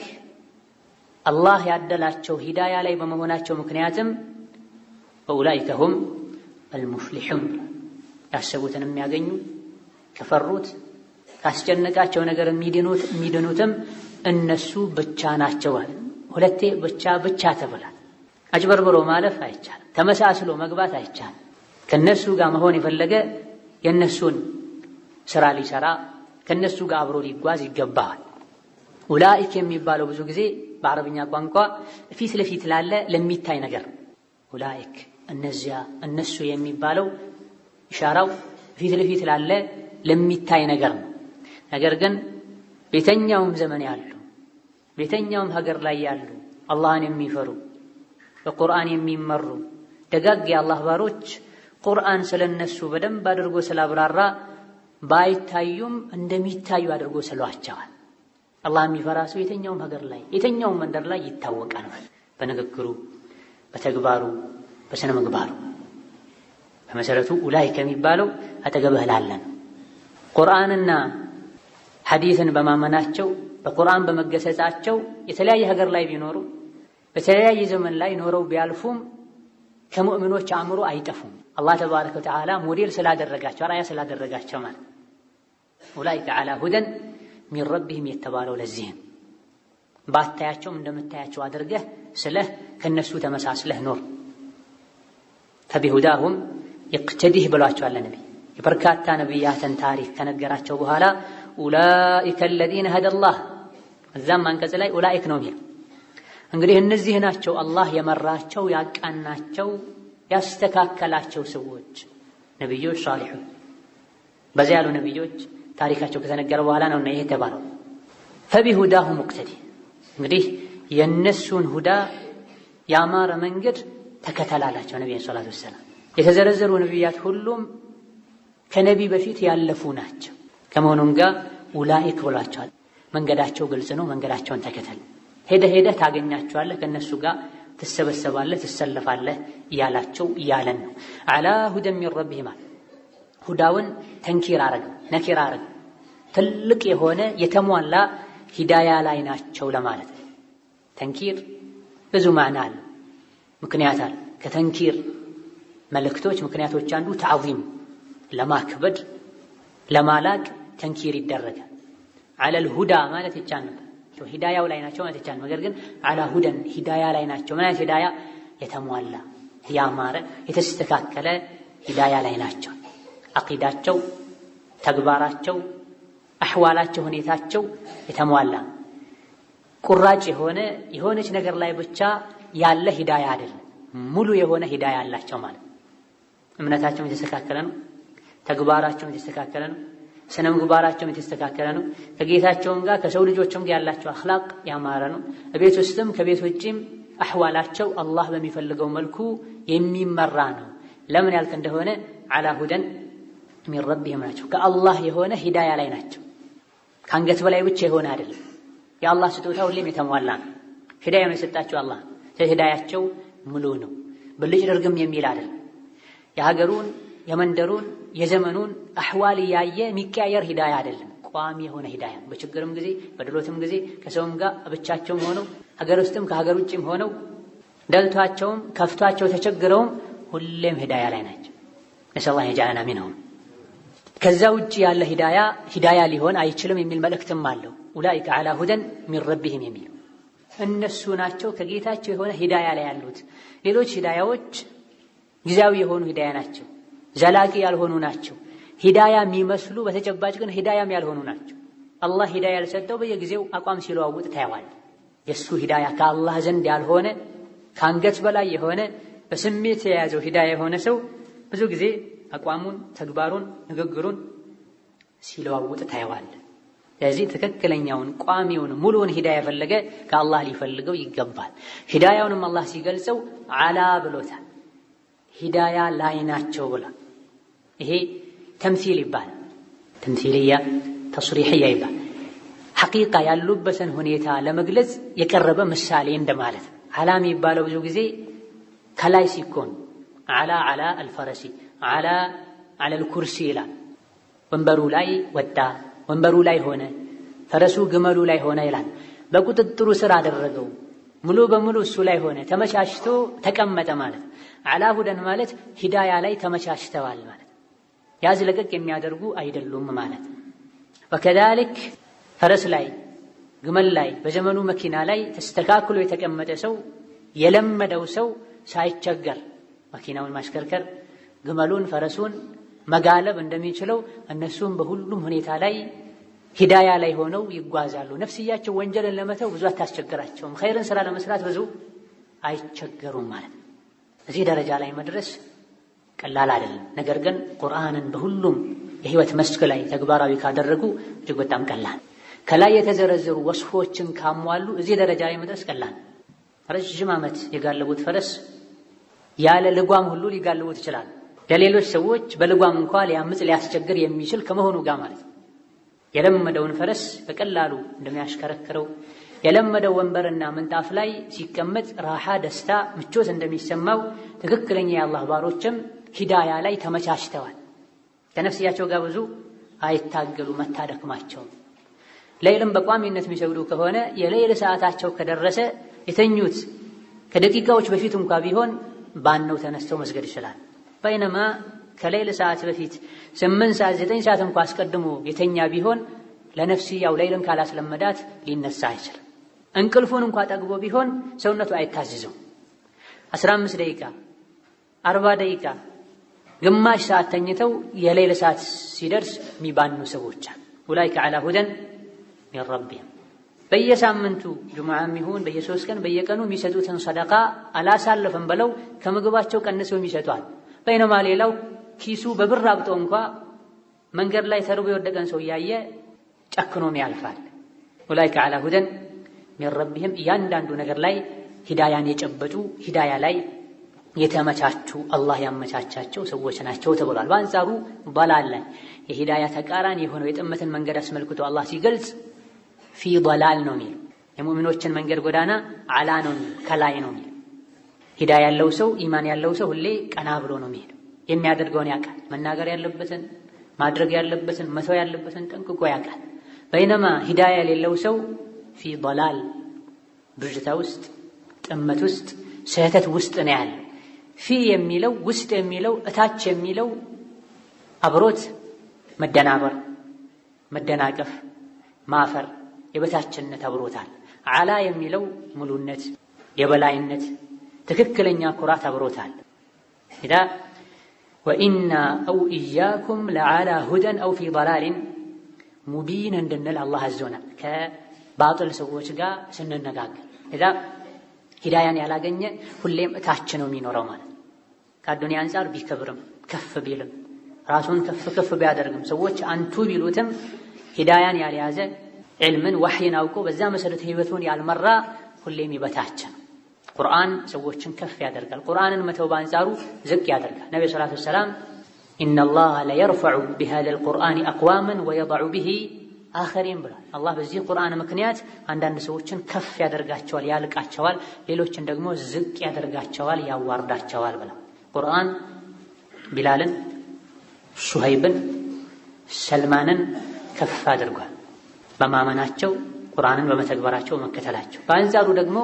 አላህ ያደላቸው ሂዳያ ላይ በመሆናቸው ምክንያትም ወኡላኢከ ሁም አልሙፍሊሑን ያሰቡትን የሚያገኙ ከፈሩት ካስጨነቃቸው ነገር የሚድኑትም እነሱ ብቻ ናቸው አለ። ሁለቴ ብቻ ተብሏል። አጭበርብሮ ማለፍ አይቻልም። ተመሳስሎ መግባት አይቻልም። ከነሱ ጋር መሆን የፈለገ የነሱን ስራ ሊሰራ ከነሱ ጋር አብሮ ሊጓዝ ይገባዋል። ኡላኢክ የሚባለው ብዙ ጊዜ በአረብኛ ቋንቋ ፊት ለፊት ላለ ለሚታይ ነገር ኡላኢክ እነሱ የሚባለው ኢሻራው ፊት ለፊት ላለ ለሚታይ ነገር ነው። ነገር ግን በየትኛውም ዘመን ያሉ በየትኛውም ሀገር ላይ ያሉ አላህን የሚፈሩ በቁርአን የሚመሩ ደጋግ የአላህ ባሮች ቁርአን ስለነሱ በደንብ አድርጎ ስላብራራ ባይታዩም እንደሚታዩ አድርጎ ስሏቸዋል። አላህ የሚፈራ ሰው የትኛውም ሀገር ላይ የትኛውም መንደር ላይ ይታወቃል ማለት በንግግሩ፣ በተግባሩ፣ በስነ ምግባሩ። በመሰረቱ ኡላኢከ የሚባለው አጠገብህ ላለ ነው። ቁርአንና ሐዲስን በማመናቸው በቁርአን በመገሰጻቸው የተለያየ ሀገር ላይ ቢኖሩ በተለያየ ዘመን ላይ ኖረው ቢያልፉም ከሙእሚኖች አእምሮ አይጠፉም። አላህ ተባረከ ወተዓላ ሞዴል ስላደረጋቸው አርአያ ስላደረጋቸው ማለት ኡላኢከ ዐላ ሁደን ሚን ረቢሂም የተባለው ለዚህ ባታያቸውም እንደምታያቸው አድርገህ ስለህ ከነሱ ተመሳስለህ ኖር። ፈቢሁዳሁም ይቅተዲህ ብሏቸዋል ነቢይ። የበርካታ ነቢያትን ታሪክ ከነገራቸው በኋላ ኡላኢከ አለዚነ ሀደላህ እዛም አንቀጽ ላይ ኡላኢክ ነው የሚለው። እንግዲህ እነዚህ ናቸው አላህ የመራቸው ያቃናቸው ያስተካከላቸው ሰዎች ነቢዮች፣ ሷሊሑን። በዚያ ያሉ ነቢዮች ታሪካቸው ከተነገረ በኋላ ነው ይሄ የተባለው። ፈቢሁዳሁ ሙቅተዲ እንግዲህ የነሱን ሁዳ ያማረ መንገድ ተከተላላቸው ነብዩ ሰለላሁ ዐለይሂ ወሰለም። የተዘረዘሩ ነቢያት ሁሉም ከነቢ በፊት ያለፉ ናቸው። ከመሆኑም ጋር ኡላኢክ ብሏቸዋል። መንገዳቸው ግልጽ ነው፣ መንገዳቸውን ተከተል። ሄደህ ታገኛቸዋለህ፣ ከነሱ ጋር ትሰበሰባለህ፣ ትሰለፋለህ እያላቸው እያለን ነው። አላ ሁደን ሚን ረቢሂም ሁዳውን ተንኪር አረገ፣ ነኪር አረገ። ትልቅ የሆነ የተሟላ ሂዳያ ላይ ናቸው ለማለት ነው። ተንኪር ብዙ ማዕና አለ፣ ምክንያት አለ። ከተንኪር መልእክቶች ምክንያቶች አንዱ ተዕዚም፣ ለማክበድ ለማላቅ ተንኪር ይደረጋል። አለል ሁዳ ማለት ይቻል ነበር፣ ሂዳያው ላይ ናቸው ማለት ይቻል። ነገር ግን አላ ሁደን ሂዳያ ላይ ናቸው ማለት ሂዳያ የተሟላ ያማረ የተስተካከለ ሂዳያ ላይ ናቸው። አቂዳቸው፣ ተግባራቸው፣ አህዋላቸው፣ ሁኔታቸው የተሟላ ቁራጭ የሆነች ነገር ላይ ብቻ ያለ ሂዳያ አይደለም፣ ሙሉ የሆነ ሂዳያ አላቸው ማለት። እምነታቸው የተስተካከለ ነው፣ ተግባራቸው የተስተካከለ ነው፣ ስነ ምግባራቸው የተስተካከለ ነው። ከጌታቸውም ጋር ከሰው ልጆችም ጋር ያላቸው አኽላቅ ያማረ ነው። ቤት ውስጥም ከቤት ውጭም አህዋላቸው አላህ በሚፈልገው መልኩ የሚመራ ነው። ለምን ያልክ እንደሆነ አላ ሁደን ሚን ረቢሂም ናቸው፣ ከአላህ የሆነ ሂዳያ ላይ ናቸው። ከአንገት በላይ ብቻ የሆነ አይደለም። የአላህ ስጦታ ሁሌም የተሟላ ነው። ሂዳያ ነው የሰጣቸው አላህ። ሂዳያቸው ሙሉ ነው፣ ብልጭ ድርግም የሚል አይደለም። የሀገሩን የመንደሩን የዘመኑን አህዋል ያየ የሚቀያየር ሂዳያ አይደለም። ቋሚ የሆነ ሂዳያ ነው። በችግርም ጊዜ በድሎትም ጊዜ ከሰውም ጋር ብቻቸውም ሆነው ሀገር ውስጥም ከሀገር ውጭም ሆነው ደልቷቸውም ከፍቷቸው ተቸግረውም ሁሌም ሂዳያ ላይ ናቸው። ነስአሉላህ የጀዐለና ሚንሁም። ከዛ ውጭ ያለ ሂዳያ ሊሆን አይችልም የሚል መልእክትም አለው። ኡላኢከ ዐላ ሁደን ሚን ረቢሂም የሚል እነሱ ናቸው ከጌታቸው የሆነ ሂዳያ ላይ ያሉት። ሌሎች ሂዳያዎች ጊዜያዊ የሆኑ ሂዳያ ናቸው፣ ዘላቂ ያልሆኑ ናቸው። ሂዳያ የሚመስሉ በተጨባጭ ግን ሂዳያም ያልሆኑ ናቸው። አላህ ሂዳያ ያልሰጠው በየጊዜው አቋም ሲለዋውጥ ታያዋል። የእሱ ሂዳያ ከአላህ ዘንድ ያልሆነ ከአንገት በላይ የሆነ በስሜት የያዘው ሂዳያ የሆነ ሰው ብዙ ጊዜ አቋሙን፣ ተግባሩን፣ ንግግሩን ሲለዋውጥ ታያዋል። ስለዚህ ትክክለኛውን ቋሚውን ሙሉውን ሂዳያ የፈለገ ከአላህ ሊፈልገው ይገባል። ሂዳያውንም አላህ ሲገልጸው አላ ብሎታል። ሂዳያ ላይ ናቸው ብሏል። ይሄ ተምሲል ይባላል። ተምሲልያ ተስሪሕያ ይባላል። ሐቂቃ ያሉበትን ሁኔታ ለመግለጽ የቀረበ ምሳሌ እንደማለት ነው። አላ የሚባለው ብዙ ጊዜ ከላይ ሲኮን አላ አልፈረሲ አላ አልኩርሲ ይላል። ወንበሩ ላይ ወጣ፣ ወንበሩ ላይ ሆነ፣ ፈረሱ ግመሉ ላይ ሆነ ይላል። በቁጥጥሩ ስር አደረገው፣ ሙሉ በሙሉ እሱ ላይ ሆነ፣ ተመቻችቶ ተቀመጠ ማለት። አላ ሁደን ማለት ሂዳያ ላይ ተመቻችተዋል ማለት፣ ያዝ ለቀቅ የሚያደርጉ አይደሉም ማለት። ወከዛሊክ ፈረስ ላይ፣ ግመል ላይ፣ በዘመኑ መኪና ላይ ተስተካክሎ የተቀመጠ ሰው የለመደው ሰው ሳይቸገር መኪናውን ማሽከርከር፣ ግመሉን ፈረሱን መጋለብ እንደሚችለው እነሱም በሁሉም ሁኔታ ላይ ሂዳያ ላይ ሆነው ይጓዛሉ። ነፍስያቸው ወንጀልን ለመተው ብዙ አታስቸግራቸውም። ኸይርን ስራ ለመስራት ብዙ አይቸገሩም ማለት ነው። እዚህ ደረጃ ላይ መድረስ ቀላል አይደለም። ነገር ግን ቁርአንን በሁሉም የህይወት መስክ ላይ ተግባራዊ ካደረጉ እጅግ በጣም ቀላል። ከላይ የተዘረዘሩ ወስፎችን ካሟሉ እዚህ ደረጃ ላይ መድረስ ቀላል። ረጅም ዓመት የጋለቡት ፈረስ ያለ ልጓም ሁሉ ሊጋልቡት ይችላል። ለሌሎች ሰዎች በልጓም እንኳ ሊያምጽ ሊያስቸግር የሚችል ከመሆኑ ጋር ማለት ነው። የለመደውን ፈረስ በቀላሉ እንደሚያሽከረክረው የለመደው ወንበርና ምንጣፍ ላይ ሲቀመጥ ራሓ፣ ደስታ፣ ምቾት እንደሚሰማው ትክክለኛ የአላህ ባሮችም ሂዳያ ላይ ተመቻችተዋል። ከነፍስያቸው ጋር ብዙ አይታገሉ መታደክማቸው። ሌሊትም በቋሚነት የሚሰግዱ ከሆነ የሌሊት ሰዓታቸው ከደረሰ የተኙት ከደቂቃዎች በፊት እንኳ ቢሆን ባነው ተነስተው መስገድ ይችላል። በይነማ ከሌሊት ሰዓት በፊት 8 ሰዓት 9 ሰዓት እንኳ አስቀድሞ የተኛ ቢሆን ለነፍስያው ሌሊትን ካላስለመዳት ሊነሳ አይችልም። እንቅልፉን እንኳ ጠግቦ ቢሆን ሰውነቱ አይታዘዘው። 15 ደቂቃ 40 ደቂቃ ግማሽ ሰዓት ተኝተው የሌሊት ሰዓት ሲደርስ የሚባኑ ሰዎች አሉ። ኡላኢከ ዐላ ሁደን ሚን ረቢሂም። በየሳምንቱ ጁምዓም ይሁን በየ3 ቀን በየቀኑ የሚሰጡትን ሰደቃ አላሳለፈም ብለው ከምግባቸው ቀንሰው የሚሰጧል። በይነማ ሌላው ኪሱ በብር አብጦ እንኳ መንገድ ላይ ተርቦ የወደቀን ሰው እያየ ጨክኖም ያልፋል። ኡላኢከ ዐላ ሁደን ሚን ረቢሂም። እያንዳንዱ ነገር ላይ ሂዳያን የጨበጡ ሂዳያ ላይ የተመቻቹ አላህ ያመቻቻቸው ሰዎች ናቸው ተብሏል። በአንጻሩ ضላል ላይ የሂዳያ ተቃራኒ የሆነው የጥመትን መንገድ አስመልክቶ አላህ ሲገልጽ ፊ ضላል ነው የሚለው። የሙእሚኖችን መንገድ ጎዳና አላ ነው ከላይ ነው የሚለው። ሂዳያ ያለው ሰው ኢማን ያለው ሰው ሁሌ ቀና ብሎ ነው የሚሄደው። የሚያደርገውን ያውቃል። መናገር ያለበትን ማድረግ ያለበትን መተው ያለበትን ጠንቅቆ ያውቃል። በይነማ ሂዳያ የሌለው ሰው ፊ ضላል ብዥታ ውስጥ ጥመት ውስጥ ስህተት ውስጥ ነው ያለው። ፊ የሚለው ውስጥ የሚለው እታች የሚለው አብሮት መደናበር፣ መደናቀፍ፣ ማፈር፣ የበታችነት አብሮታል። አላ የሚለው ሙሉነት፣ የበላይነት፣ ትክክለኛ ኩራት አብሮታል። ኢዳ ወኢና አው ኢያኩም ለዓላ ሁደን አው ፊ ضላልን ሙቢን እንድንል አላህ አዞናል ከባጥል ሰዎች ጋር ስንነጋገር። ኢዳ ሂዳያን ያላገኘ ሁሌም እታች ነው የሚኖረው ማለት ከአዱንያ አንፃር ቢከብርም ከፍ ቢልም ራሱን ከፍ ቢያደርግም ሰዎች አንቱ ቢሉትም ሂዳያን ያልያዘ ዕልምን ወሕይን አውቆ በዛ መሰረት ህይወቱን ያልመራ ሁሌም ይበታች ነው። ቁርአን ሰዎችን ከፍ ያደርጋል። ቁርአንን መተው በአንጻሩ ዝቅ ያደርጋል። ነብዩ ሰለላሁ ዐለይሂ ወሰለም ኢነላህ ለየርፈዑ ቢሃዘል ቁርአን አቅዋመን ወየضዑ ቢሂ አኸሪን ብሏል። አላህ በዚህ ቁርአን ምክንያት አንዳንድ ሰዎችን ከፍ ያደርጋቸዋል፣ ያልቃቸዋል፣ ሌሎችን ደግሞ ዝቅ ያደርጋቸዋል፣ ያዋርዳቸዋል ብሏል። ቁርአን ቢላልን፣ ሱሀይብን፣ ሰልማንን ከፍ አድርጓል በማመናቸው ቁርአንን በመተግበራቸው መከተላቸው። በአንጻሩ ደግሞ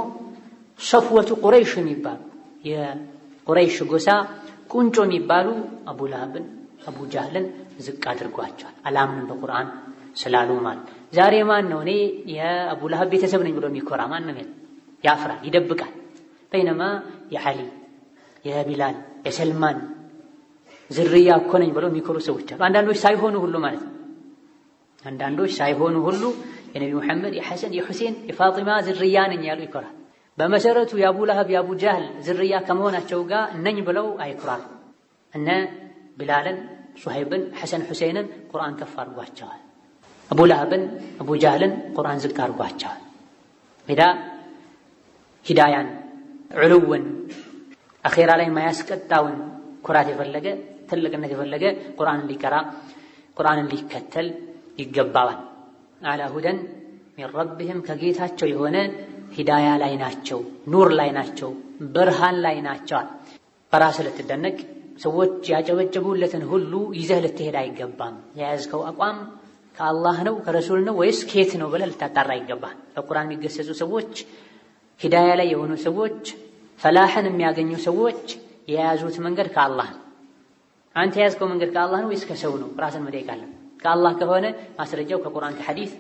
ሶፍወቱ ቁረይሽ የሚባሉ የቁረይሽ ጎሳ ቁንጮ የሚባሉ አቡ ለሀብን፣ አቡ ጃህልን ዝቅ አድርጓቸዋል። አላምንም በቁርአን ስላሉ ማለት። ዛሬ ማን ነው እኔ የአቡ ለሀብ ቤተሰብ ነኝ ብሎ የሚኮራ? ማንም የለም። ያፍራል፣ ይደብቃል። በይነማ የዓሊ፣ የቢላል፣ የሰልማን ዝርያ እኮ ነኝ ብሎ የሚኮሩ ሰዎች አሉ። አንዳንዶች ሳይሆኑ ሁሉ ማለት ነው። አንዳንዶች ሳይሆኑ ሁሉ የነቢ ሙሐመድ፣ የሐሰን፣ የሁሴን፣ የፋጢማ ዝርያ ነኝ ያሉ ይኮራል። በመሰረቱ የአቡ ለሀብ የአቡ ጃህል ዝርያ ከመሆናቸው ጋር ነኝ ብለው አይኩራል። እነ ቢላልን፣ ሱሀይብን፣ ሐሰን፣ ሁሴንን ቁርአን ከፍ አድርጓቸዋል። አቡ ለሀብን፣ አቡ ጃህልን ቁርአን ዝቅ አድርጓቸዋል። ሂዳያን ዕሉውን አኼራ ላይ ማያስቀጣውን ኩራት የፈለገ ትልቅነት የፈለገ ቁርአንን ሊቀራ ቁርአንን ሊከተል ይገባዋል። አላ ሁደን ሚን ረቢህም ከጌታቸው የሆነ ሂዳያ ላይ ናቸው፣ ኑር ላይ ናቸው፣ ብርሃን ላይ ናቸዋል። በራስህ ልትደነቅ ሰዎች ያጨበጨቡለትን ሁሉ ይዘህ ልትሄድ አይገባም። የያዝከው አቋም ከአላህ ነው ከረሱል ነው ወይስ ከየት ነው ብለህ ልታጣራ ይገባል። በቁርአን የሚገሰጹ ሰዎች፣ ሂዳያ ላይ የሆኑ ሰዎች፣ ፈላህን የሚያገኙ ሰዎች የያዙት መንገድ ከአላህ ነው። አንተ የያዝከው መንገድ ከአላህ ነው ወይስ ከሰው ነው? ራስን መጠየቅ አለብህ። ከአላህ ከሆነ ማስረጃው ከቁርአን ከሐዲስ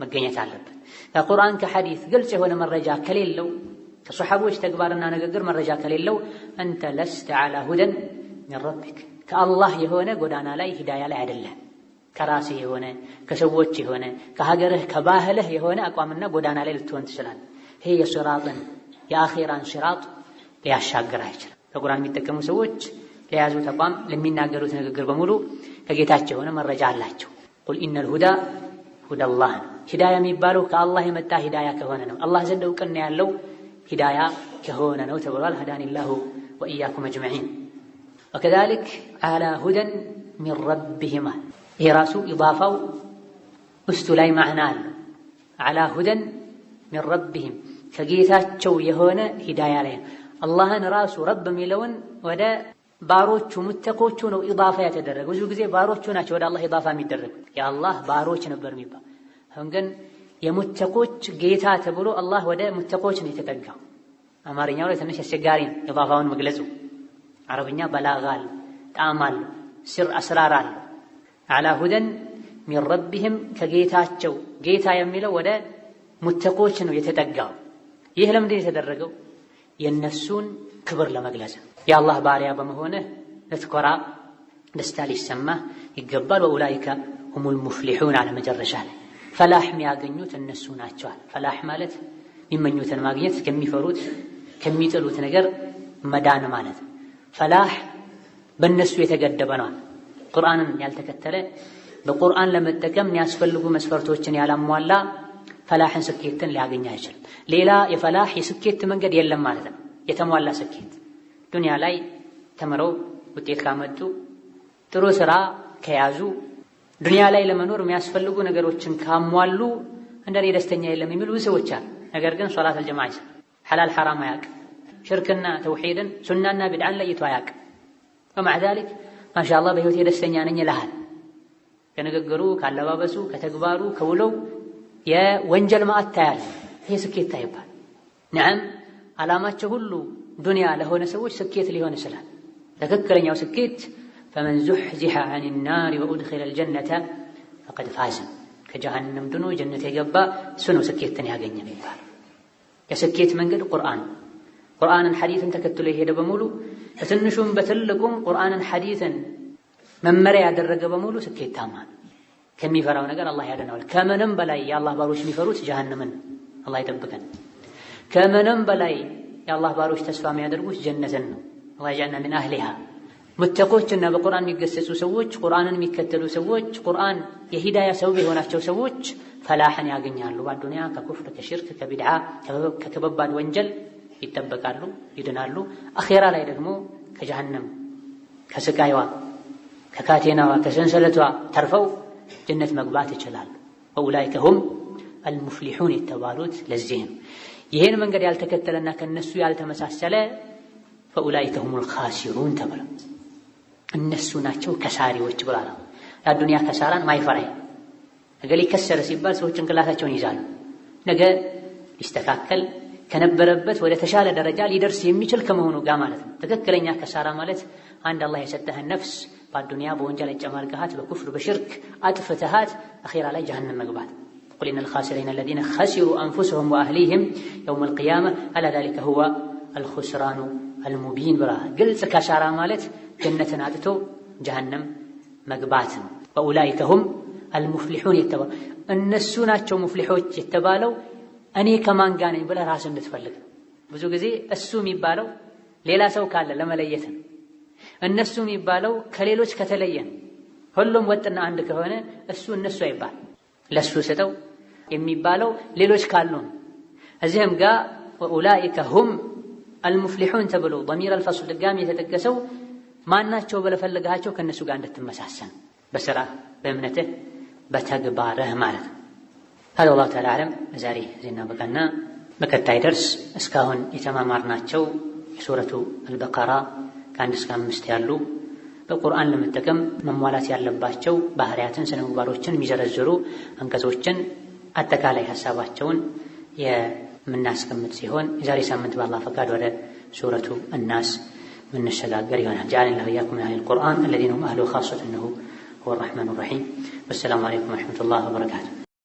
መገኘት አለበት። ከቁርአን ከሐዲስ ግልጽ የሆነ መረጃ ከሌለው፣ ከሰሐቦች ተግባርና ንግግር መረጃ ከሌለው አንተ ለስተ ዐላ ሁደን ሚን ረቢክ ከአላህ የሆነ ጎዳና ላይ ሂዳያ ላይ አይደለም። ከራስህ የሆነ ከሰዎች የሆነ ከሀገርህ ከባህልህ የሆነ አቋምና ጎዳና ላይ ልትሆን ትችላለህ። ይሄ የሲራጥን የአኼራን ሲራጥ ሊያሻግር አይችልም። በቁርአን የሚጠቀሙ ሰዎች ለያዙት አቋም ለሚናገሩት ንግግር በሙሉ ከጌታቸው የሆነ መረጃ አላቸው። ቁል ኢነል ሁዳ ሁደላህ ነው። ሂዳያ የሚባለው ከአላህ የመጣ ሂዳያ ከሆነ ነው። አላህ ዘንድ እውቅና ያለው ሂዳያ ከሆነ ነው ተብሏል። ሀዳኒላሁ ወኢያኩም አጅመዒን። ወከዛሊክ ዐላ ሁደን ሚን ረቢሂም። ይሄ ራሱ ኢዳፋው ውስጡ ላይ ማዕና አለው። ዐላ ሁደን ሚን ረቢሂም ከጌታቸው የሆነ ሂዳያ ላይ ነው። አላህን ራሱ ረብ የሚለውን ወደ ባሮቹ ሙተቆቹ ነው ኢዳፋ የተደረገ። ብዙ ጊዜ ባሮቹ ናቸው ወደ አላህ ኢዳፋ የሚደረጉ። የአላህ ባሮች ነበር የሚባል። አሁን ግን የሙተቆች ጌታ ተብሎ አላህ ወደ ሙተቆች ነው የተጠጋው። አማርኛው ላይ ትንሽ አስቸጋሪ ነው ኢዳፋውን መግለጹ። አረብኛ በላጋ አለ፣ ጣዕም አለ፣ አስራር አለ። ዐላ ሁደን ሚን ረቢህም ከጌታቸው ጌታ የሚለው ወደ ሙተቆች ነው የተጠጋው። ይህ ለምንድን የተደረገው? የነሱን ክብር ለመግለጽ። የአላህ ባሪያ በመሆንህ ልትኮራ ደስታ ሊሰማህ ይገባል። ወኡላኢከ ሁሙል ሙፍሊሑን አለ መጨረሻ ላይ። ፈላህ የሚያገኙት እነሱ ናቸዋል። ፈላህ ማለት የሚመኙትን ማግኘት፣ ከሚፈሩት ከሚጥሉት ነገር መዳን ማለት። ፈላህ በእነሱ የተገደበ ነው። ቁርአንን ያልተከተለ በቁርአን ለመጠቀም የሚያስፈልጉ መስፈርቶችን ያላሟላ ፈላህን ስኬትን ሊያገኝ አይችልም። ሌላ የፈላህ የስኬት መንገድ የለም ማለት ነው። የተሟላ ስኬት ዱንያ ላይ ተምረው ውጤት ካመጡ ጥሩ ስራ ከያዙ ዱንያ ላይ ለመኖር የሚያስፈልጉ ነገሮችን ካሟሉ እንደኔ ደስተኛ የለም የሚሉ ሰዎች አሉ። ነገር ግን ሶላት አልጀማዓ ይሰ ሐላል ሐራም አያውቅ፣ ሽርክና ተውሂድን ሱናና ቢድዓን ለይቶ አያውቅ። ወመዓ ዛሊክ ማሻአላህ በህይወቴ ደስተኛ ነኝ ይልሃል። ከንግግሩ ካለባበሱ ከተግባሩ ከውለው የወንጀል ማዕት ታያለህ። ይሄ ስኬት አይባል። ነዓም ዓላማቸው ሁሉ ዱንያ ለሆነ ሰዎች ስኬት ሊሆን ይችላል። ትክክለኛው ስኬት ፈመን ዙሕዚሐ ዐኒ ናሪ ወኡድኺለ አልጀነተ ፈቀድ ፋዘ፣ ከጀሃነም ድኖ ጀነት የገባ እሱ ነው ስኬትን ያገኘ የሚባል። የስኬት መንገድ ቁርአንን ሐዲትን ተከትሎ የሄደ በሙሉ በትንሹም በትልቁም ቁርአንን ሐዲትን መመሪያ ያደረገ በሙሉ ስኬታማ ነው። ከሚፈራው ነገር አላህ ያድነዋል። ከምንም በላይ የአላህ ባሮች የሚፈሩት ጀሃነምን አላህ ይጠብቀን። ከምንም በላይ የአላህ ባሮች ተስፋ የሚያደርጉት ጀነትን ነው። አላህ ይጀዐልና ሚን አህሊሃ። ሙተቆችና በቁርአን የሚገሰጹ ሰዎች፣ ቁርአንን የሚከተሉ ሰዎች፣ ቁርአን የሂዳያ ሰበብ የሆናቸው ሰዎች ፈላህን ያገኛሉ። በአዱንያ ከኩፍር ከሽርክ ከቢድዓ ከከባድ ወንጀል ይጠበቃሉ፣ ይድናሉ። አኼራ ላይ ደግሞ ከጀሃነም ከስቃይዋ ከካቴናዋ ከሰንሰለቷ ተርፈው ጀነት መግባት ይችላሉ። ወኡላኢከ ሁም አልሙፍሊሑን የተባሉት ለዚህ ነው። ይህን መንገድ ያልተከተለና ከነሱ ያልተመሳሰለ ፈኡላኢከ ሁሙል ኻሲሩን ተብለው እነሱ ናቸው ከሳሪዎች ብሏል። ለዱንያ ከሳራን ማይፈራ ነገ ሊከሰረ ሲባል ሰዎች ጭንቅላታቸውን ይዛሉ። ነገ ሊስተካከል ከነበረበት ወደ ተሻለ ደረጃ ሊደርስ የሚችል ከመሆኑ ጋር ማለት ነው። ትክክለኛ ከሳራ ማለት አንድ አላህ የሰጠህን ነፍስ በአዱንያ በወንጀል አጨማልቀሃት በኩፍር በሽርክ አጥፍተሃት አኺራ ላይ ጀሃነም መግባት። ቁል ኢነል ኻሲሪነ አለዚነ ኸሲሩ አንፉሰሁም ወአህሊሂም የውመል ቂያማ አላ ዛሊከ ሁወ አልኹስራኑ አልሙቢን ብላ። ግልጽ ከሳራ ማለት ጀነትን አጥቶ ጀሃነም መግባት ነው። ወኡላኢከ ሁም አልሙፍሊሑን የተባለው እነሱ ናቸው ሙፍሊሖች የተባለው እኔ ከማን ጋር ነኝ ብለህ ራስህ እንድትፈልግ። ብዙ ጊዜ እሱ የሚባለው ሌላ ሰው ካለ ለመለየት ነው። እነሱ የሚባለው ከሌሎች ከተለየን፣ ሁሉም ወጥና አንድ ከሆነ እሱ እነሱ አይባል። ለሱ ስጠው የሚባለው ሌሎች ካሉ ነው። እዚህም ጋር ወኡላኢከ ሁም አልሙፍሊሑን ተብሎ ضمير الفصل ድጋሚ የተጠቀሰው ማናቸው ብለህ ፈልጋቸው ከእነሱ ጋር እንድትመሳሰን በስራ በእምነትህ በተግባርህ ማለት ነው። هذا والله تعالى أعلم። ዛሬ ዜና በቀና በቀጣይ ደርስ እስካሁን የተማማርናቸው የሱረቱ አልበቀራ ከአንድ እስከ 5 ያሉ በቁርአን ለመጠቀም መሟላት ያለባቸው ባህሪያትን ስነ ምግባሮችን የሚዘረዝሩ አንቀጾችን አጠቃላይ ሐሳባቸውን የምናስቀምጥ ሲሆን የዛሬ ሳምንት በአላህ ፈቃድ ወደ ሱረቱ الناس ምንሸጋገር ይሆናል። جعلنا الله وإياكم من أهل القرآن الذين هم أهله خاصة إنه هو الرحمن الرحيم والسلام عليكم ورحمة الله وبركاته.